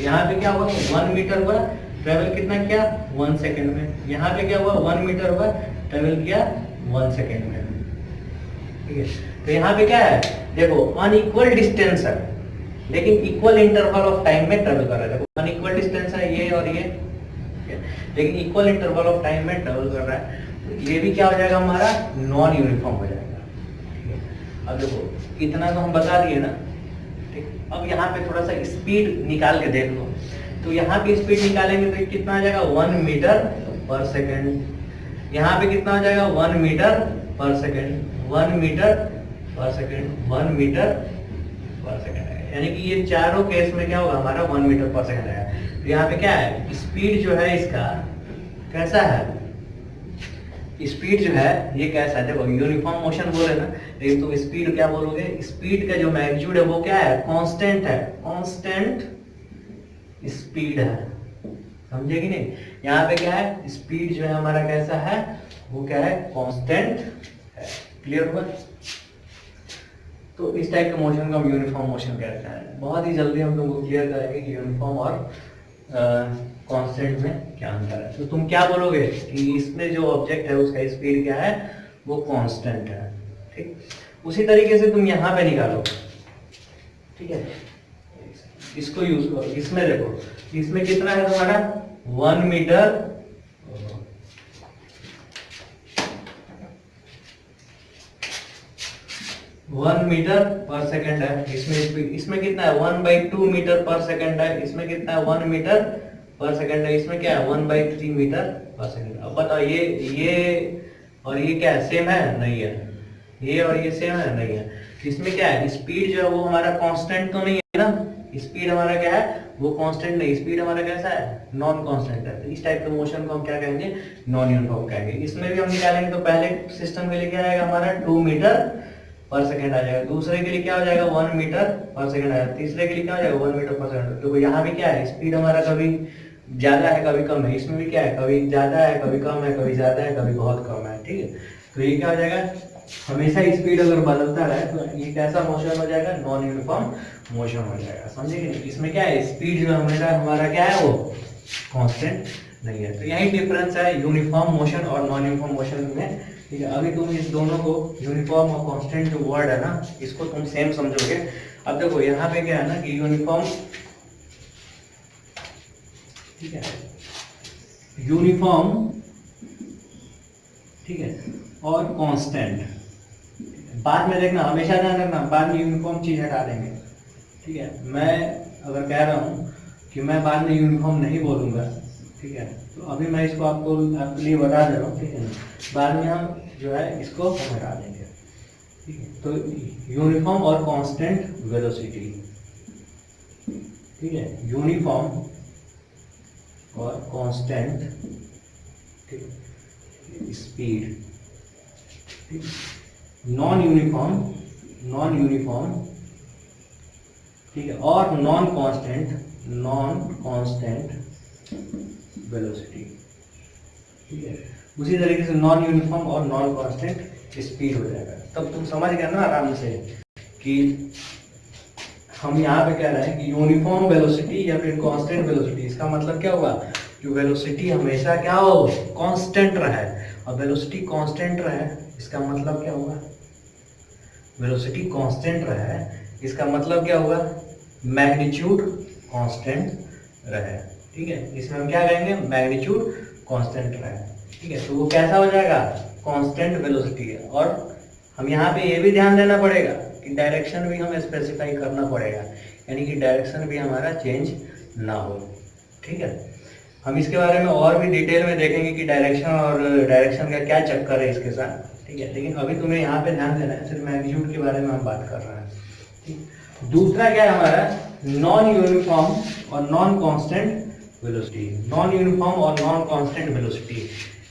यहाँ पे क्या हुआ, 1 मीटर हुआ, ट्रेवल कितना किया, 1 सेकंड में। यहाँ पे क्या हुआ, 1 मीटर हुआ, ट्रेवल किया 1 सेकंड में, ठीक है। तो यहाँ पे क्या है, देखो अनइक्वल डिस्टेंस है लेकिन इक्वल इंटरवल ऑफ टाइम में ट्रेवल कर रहा है। देखो अनइक्वल डिस्टेंस है ये और ये, लेकिन इक्वल इंटरवल ऑफ टाइम में ट्रेवल कर रहा है, तो ये भी क्या हो जाएगा, हमारा नॉन यूनिफॉर्म हो जाएगा, ठीक है। अब देखो इतना तो हम बता दिए ना, ठीक। अब यहाँ पे थोड़ा सा स्पीड निकाल के देख लो, तो यहाँ पे स्पीड निकालेंगे तो कितना आ जाएगा, 1 मीटर पर सेकेंड। यहाँ पे कितना हो जाएगा, 1 मीटर पर सेकेंड, 1 मीटर पर सेकेंड, 1 मीटर पर सेकेंड, यानी कि ये चारों केस में क्या होगा, हमारा 1 मीटर पर सेकेंड आएगा। तो यहाँ पे क्या है, स्पीड जो है इसका कैसा है, स्पीड जो है ये कैसा है, देखो यूनिफॉर्म मोशन बोले ना, लेकिन तो स्पीड क्या बोलोगे, स्पीड का जो मैग्नीट्यूड है वो क्या है, कांस्टेंट है, कांस्टेंट स्पीड है, समझे कि नहीं। यहाँ पे क्या है, स्पीड जो है हमारा कैसा है, वो क्या है, कांस्टेंट है। क्लियर हुआ। तो इस टाइप के मोशन को हम यूनिफॉर्म मोशन कहते हैं। बहुत ही जल्दी हम तुमको क्लियर करेंगे कि यूनिफॉर्म और कांस्टेंट में क्या अंतर है। तो तुम क्या बोलोगे कि इसमें जो ऑब्जेक्ट है उसका स्पीड क्या है, वो कांस्टेंट है, ठीक। उसी तरीके से तुम यहाँ पे निकालो, ठीक है, इसको यूज करो। इसमें देखो, इसमें कितना है तुम्हारा, 1 मीटर 1 मीटर पर सेकंड है। इसमें कितना है, 1/2 मीटर पर सेकंड है। इसमें कितना है, 1 मीटर पर सेकंड है। इसमें क्या है, 1/3 मीटर पर सेकंड। अब बताओ ये और ये क्या है, सेम है, नहीं है। ये और ये सेम है, नहीं है। इसमें क्या है, स्पीड जो है वो हमारा कांस्टेंट तो नहीं है ना, स्पीड हमारा क्या है, वो कांस्टेंट नहीं, स्पीड हमारा कैसा है, नॉन कांस्टेंट है। तो इस टाइप के मोशन को हम क्या कहेंगे, नॉन यूनिफॉर्म कहेंगे। इसमें भी हम निकालेंगे तो पहले सिस्टम के लिए क्या आएगा हमारा, 2 मीटर पर सेकंड आ जाएगा। दूसरे के लिए क्या हो जाएगा, 1 मीटर पर सेकंड आएगा। तीसरे के लिए क्या हो जाएगा, 1 मीटर पर सेकंड। तो यहाँ भी क्या है, स्पीड हमारा कभी ज्यादा है कभी कम है। इसमें भी क्या है, कभी ज्यादा है कभी कम है, कभी ज्यादा है कभी बहुत कम है, ठीक है। तो ये क्या हो जाएगा, हमेशा स्पीड अगर बदलता रहे तो ये कैसा मोशन हो जाएगा, नॉन यूनिफॉर्म मोशन हो जाएगा, समझे कि नहीं। इसमें क्या है, स्पीड जो हमारा क्या है, वो कांस्टेंट नहीं है। तो यही डिफरेंस है यूनिफॉर्म मोशन और नॉन यूनिफॉर्म मोशन में, ठीक है। अभी तुम इस दोनों को, यूनिफॉर्म और कांस्टेंट जो वर्ड है ना, इसको तुम सेम समझोगे। अब देखो यहाँ पे क्या है ना कि यूनिफॉर्म, ठीक है, यूनिफॉर्म, ठीक है, और कांस्टेंट। बाद में देखना, हमेशा ध्यान रखना, बाद में यूनिफॉर्म चीज हटा देंगे, ठीक है। मैं अगर कह रहा हूँ कि मैं बाद में यूनिफॉर्म नहीं बोलूँगा, ठीक है, तो अभी मैं इसको आपके लिए बता दे रहा हूँ, ठीक है। बाद में हम जो है इसको हम हटा देंगे, ठीक है। तो यूनिफॉर्म और कांस्टेंट वेलोसिटी, ठीक है, यूनिफॉर्म और कांस्टेंट, ठीक, स्पीड, ठीक, नॉन यूनिफॉर्म, ठीक है, और नॉन कांस्टेंट वेलोसिटी, ठीक है। उसी तरीके से नॉन यूनिफॉर्म और नॉन कांस्टेंट स्पीड हो जाएगा। तब तुम समझ गए ना आराम से कि हम यहाँ पे कह रहे हैं कि यूनिफॉर्म वेलोसिटी या फिर कांस्टेंट वेलोसिटी। इसका मतलब क्या हुआ कि वेलोसिटी हमेशा क्या हो, कांस्टेंट रहे। और वेलोसिटी कांस्टेंट रहे इसका मतलब क्या हुआ, वेलोसिटी कांस्टेंट रहे इसका मतलब क्या हुआ, मैग्नीट्यूड कांस्टेंट रहे। ठीक है, इसमें हम क्या कहेंगे, मैग्नीट्यूड कांस्टेंट रहे। ठीक है, तो वो कैसा हो जाएगा, कांस्टेंट वेलोसिटी है। और हम यहाँ पे ये भी ध्यान देना पड़ेगा कि डायरेक्शन भी हमें स्पेसिफाई करना पड़ेगा, यानी कि डायरेक्शन भी हमारा चेंज ना हो। ठीक है, हम इसके बारे में और भी डिटेल में देखेंगे कि डायरेक्शन का क्या चक्कर है इसके साथ। ठीक है, लेकिन अभी तुम्हें यहाँ पे ध्यान देना है, सिर्फ मैग्नीट्यूड के बारे में हम बात कर रहे हैं। ठीक, दूसरा क्या है हमारा, नॉन यूनिफॉर्म और non constant velocity. Non uniform और नॉन कांस्टेंट वेलोसिटी,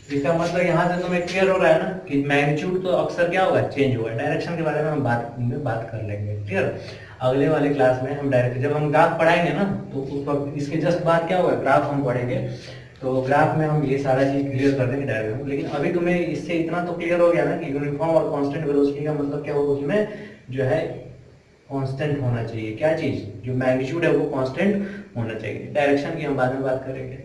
इसका मतलब यहाँ से तुम्हें क्लियर हो रहा है ना कि मैग्नीट्यूड तो अक्सर क्या होगा, चेंज होगा। डायरेक्शन के बारे में हम बात कर लेंगे। क्लियर, अगले वाले क्लास में हम डायरेक्ट जब हम ग्राफ पढ़ाएंगे ना, तो उस वक्त इसके जस्ट बाद क्या होगा, ग्राफ हम पढ़ेंगे। तो ग्राफ में हम ये सारा चीज क्लियर कर देंगे डायरेक्ट। लेकिन अभी तुम्हें इससे इतना तो क्लियर हो गया ना कि यूनिफॉर्म और कांस्टेंट वेलोसिटी का मतलब क्या होगा, उसमें जो है कांस्टेंट होना चाहिए। क्या चीज, जो मैग्नीट्यूड है वो कांस्टेंट होना चाहिए। डायरेक्शन की हम बाद में बात करेंगे।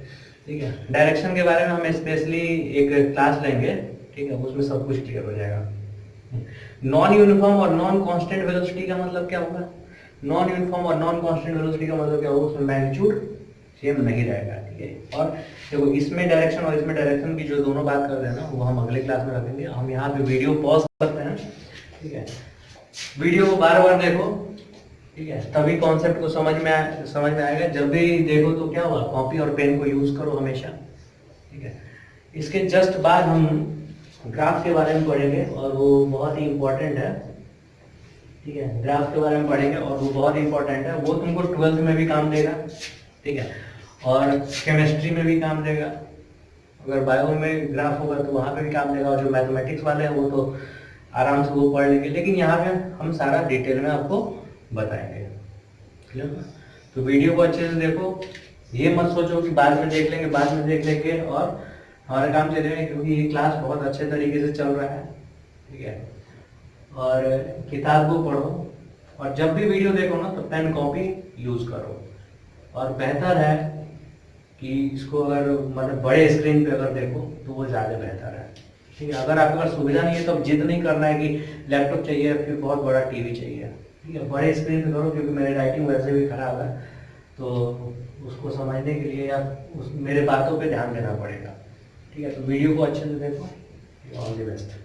ठीक है, डायरेक्शन के बारे में हम स्पेशली एक क्लास लेंगे। ठीक है, उसमें सब कुछ क्लियर हो जाएगा। नॉन यूनिफॉर्म और नॉन कांस्टेंट वेलोसिटी का मतलब क्या होगा, नॉन यूनिफॉर्म और नॉन कांस्टेंट वेलोसिटी का मतलब क्या होगा, उसमें मैग्नीट्यूड सेम नहीं रहेगा। ठीक है, और देखो इसमें डायरेक्शन और इसमें डायरेक्शन की जो दोनों बात कर रहे हैं ना, वो हम अगले क्लास में रखेंगे। हम यहाँ पे वीडियो पॉज करते हैं। ठीक है, वीडियो को बार बार देखो। ठीक है, तभी कॉन्सेप्ट को समझ में आएगा। जब भी देखो तो क्या हुआ, कॉपी और पेन को यूज करो हमेशा। ठीक है, इसके जस्ट बाद हम ग्राफ के बारे में पढ़ेंगे और वो बहुत ही इंपॉर्टेंट है। ठीक है, ग्राफ के बारे में पढ़ेंगे और वो बहुत इंपॉर्टेंट है। वो तुमको 12th में भी काम देगा। ठीक है, और केमिस्ट्री में भी काम देगा। अगर बायो में ग्राफ होगा तो वहाँ पे भी काम देगा। और जो मैथमेटिक्स वाले हैं वो तो आराम से वो पढ़ लेंगे, लेकिन यहाँ पे हम सारा डिटेल में आपको बताएंगे। क्लियर, तो वीडियो को अच्छे से देखो। ये मत सोचो कि बाद में देख लेंगे और हमारा काम चलेगा, क्योंकि ये क्लास बहुत अच्छे तरीके से चल रहा है। ठीक है, और किताब को पढ़ो और जब भी वीडियो देखो ना तो पेन कॉपी यूज करो। और बेहतर है कि इसको अगर मतलब बड़े स्क्रीन पे अगर देखो तो वो ज़्यादा बेहतर है। ठीक है, अगर आपके पास सुविधा नहीं है तो जिद नहीं करना है कि लैपटॉप चाहिए फिर बहुत बड़ा टीवी चाहिए। ठीक है, बड़े स्क्रीन पे करो, क्योंकि मेरी राइटिंग वैसे भी खराब है, तो उसको समझने के लिए आप मेरे बातों पे ध्यान देना पड़ेगा। ठीक है, तो वीडियो को अच्छे से देखो। All the best.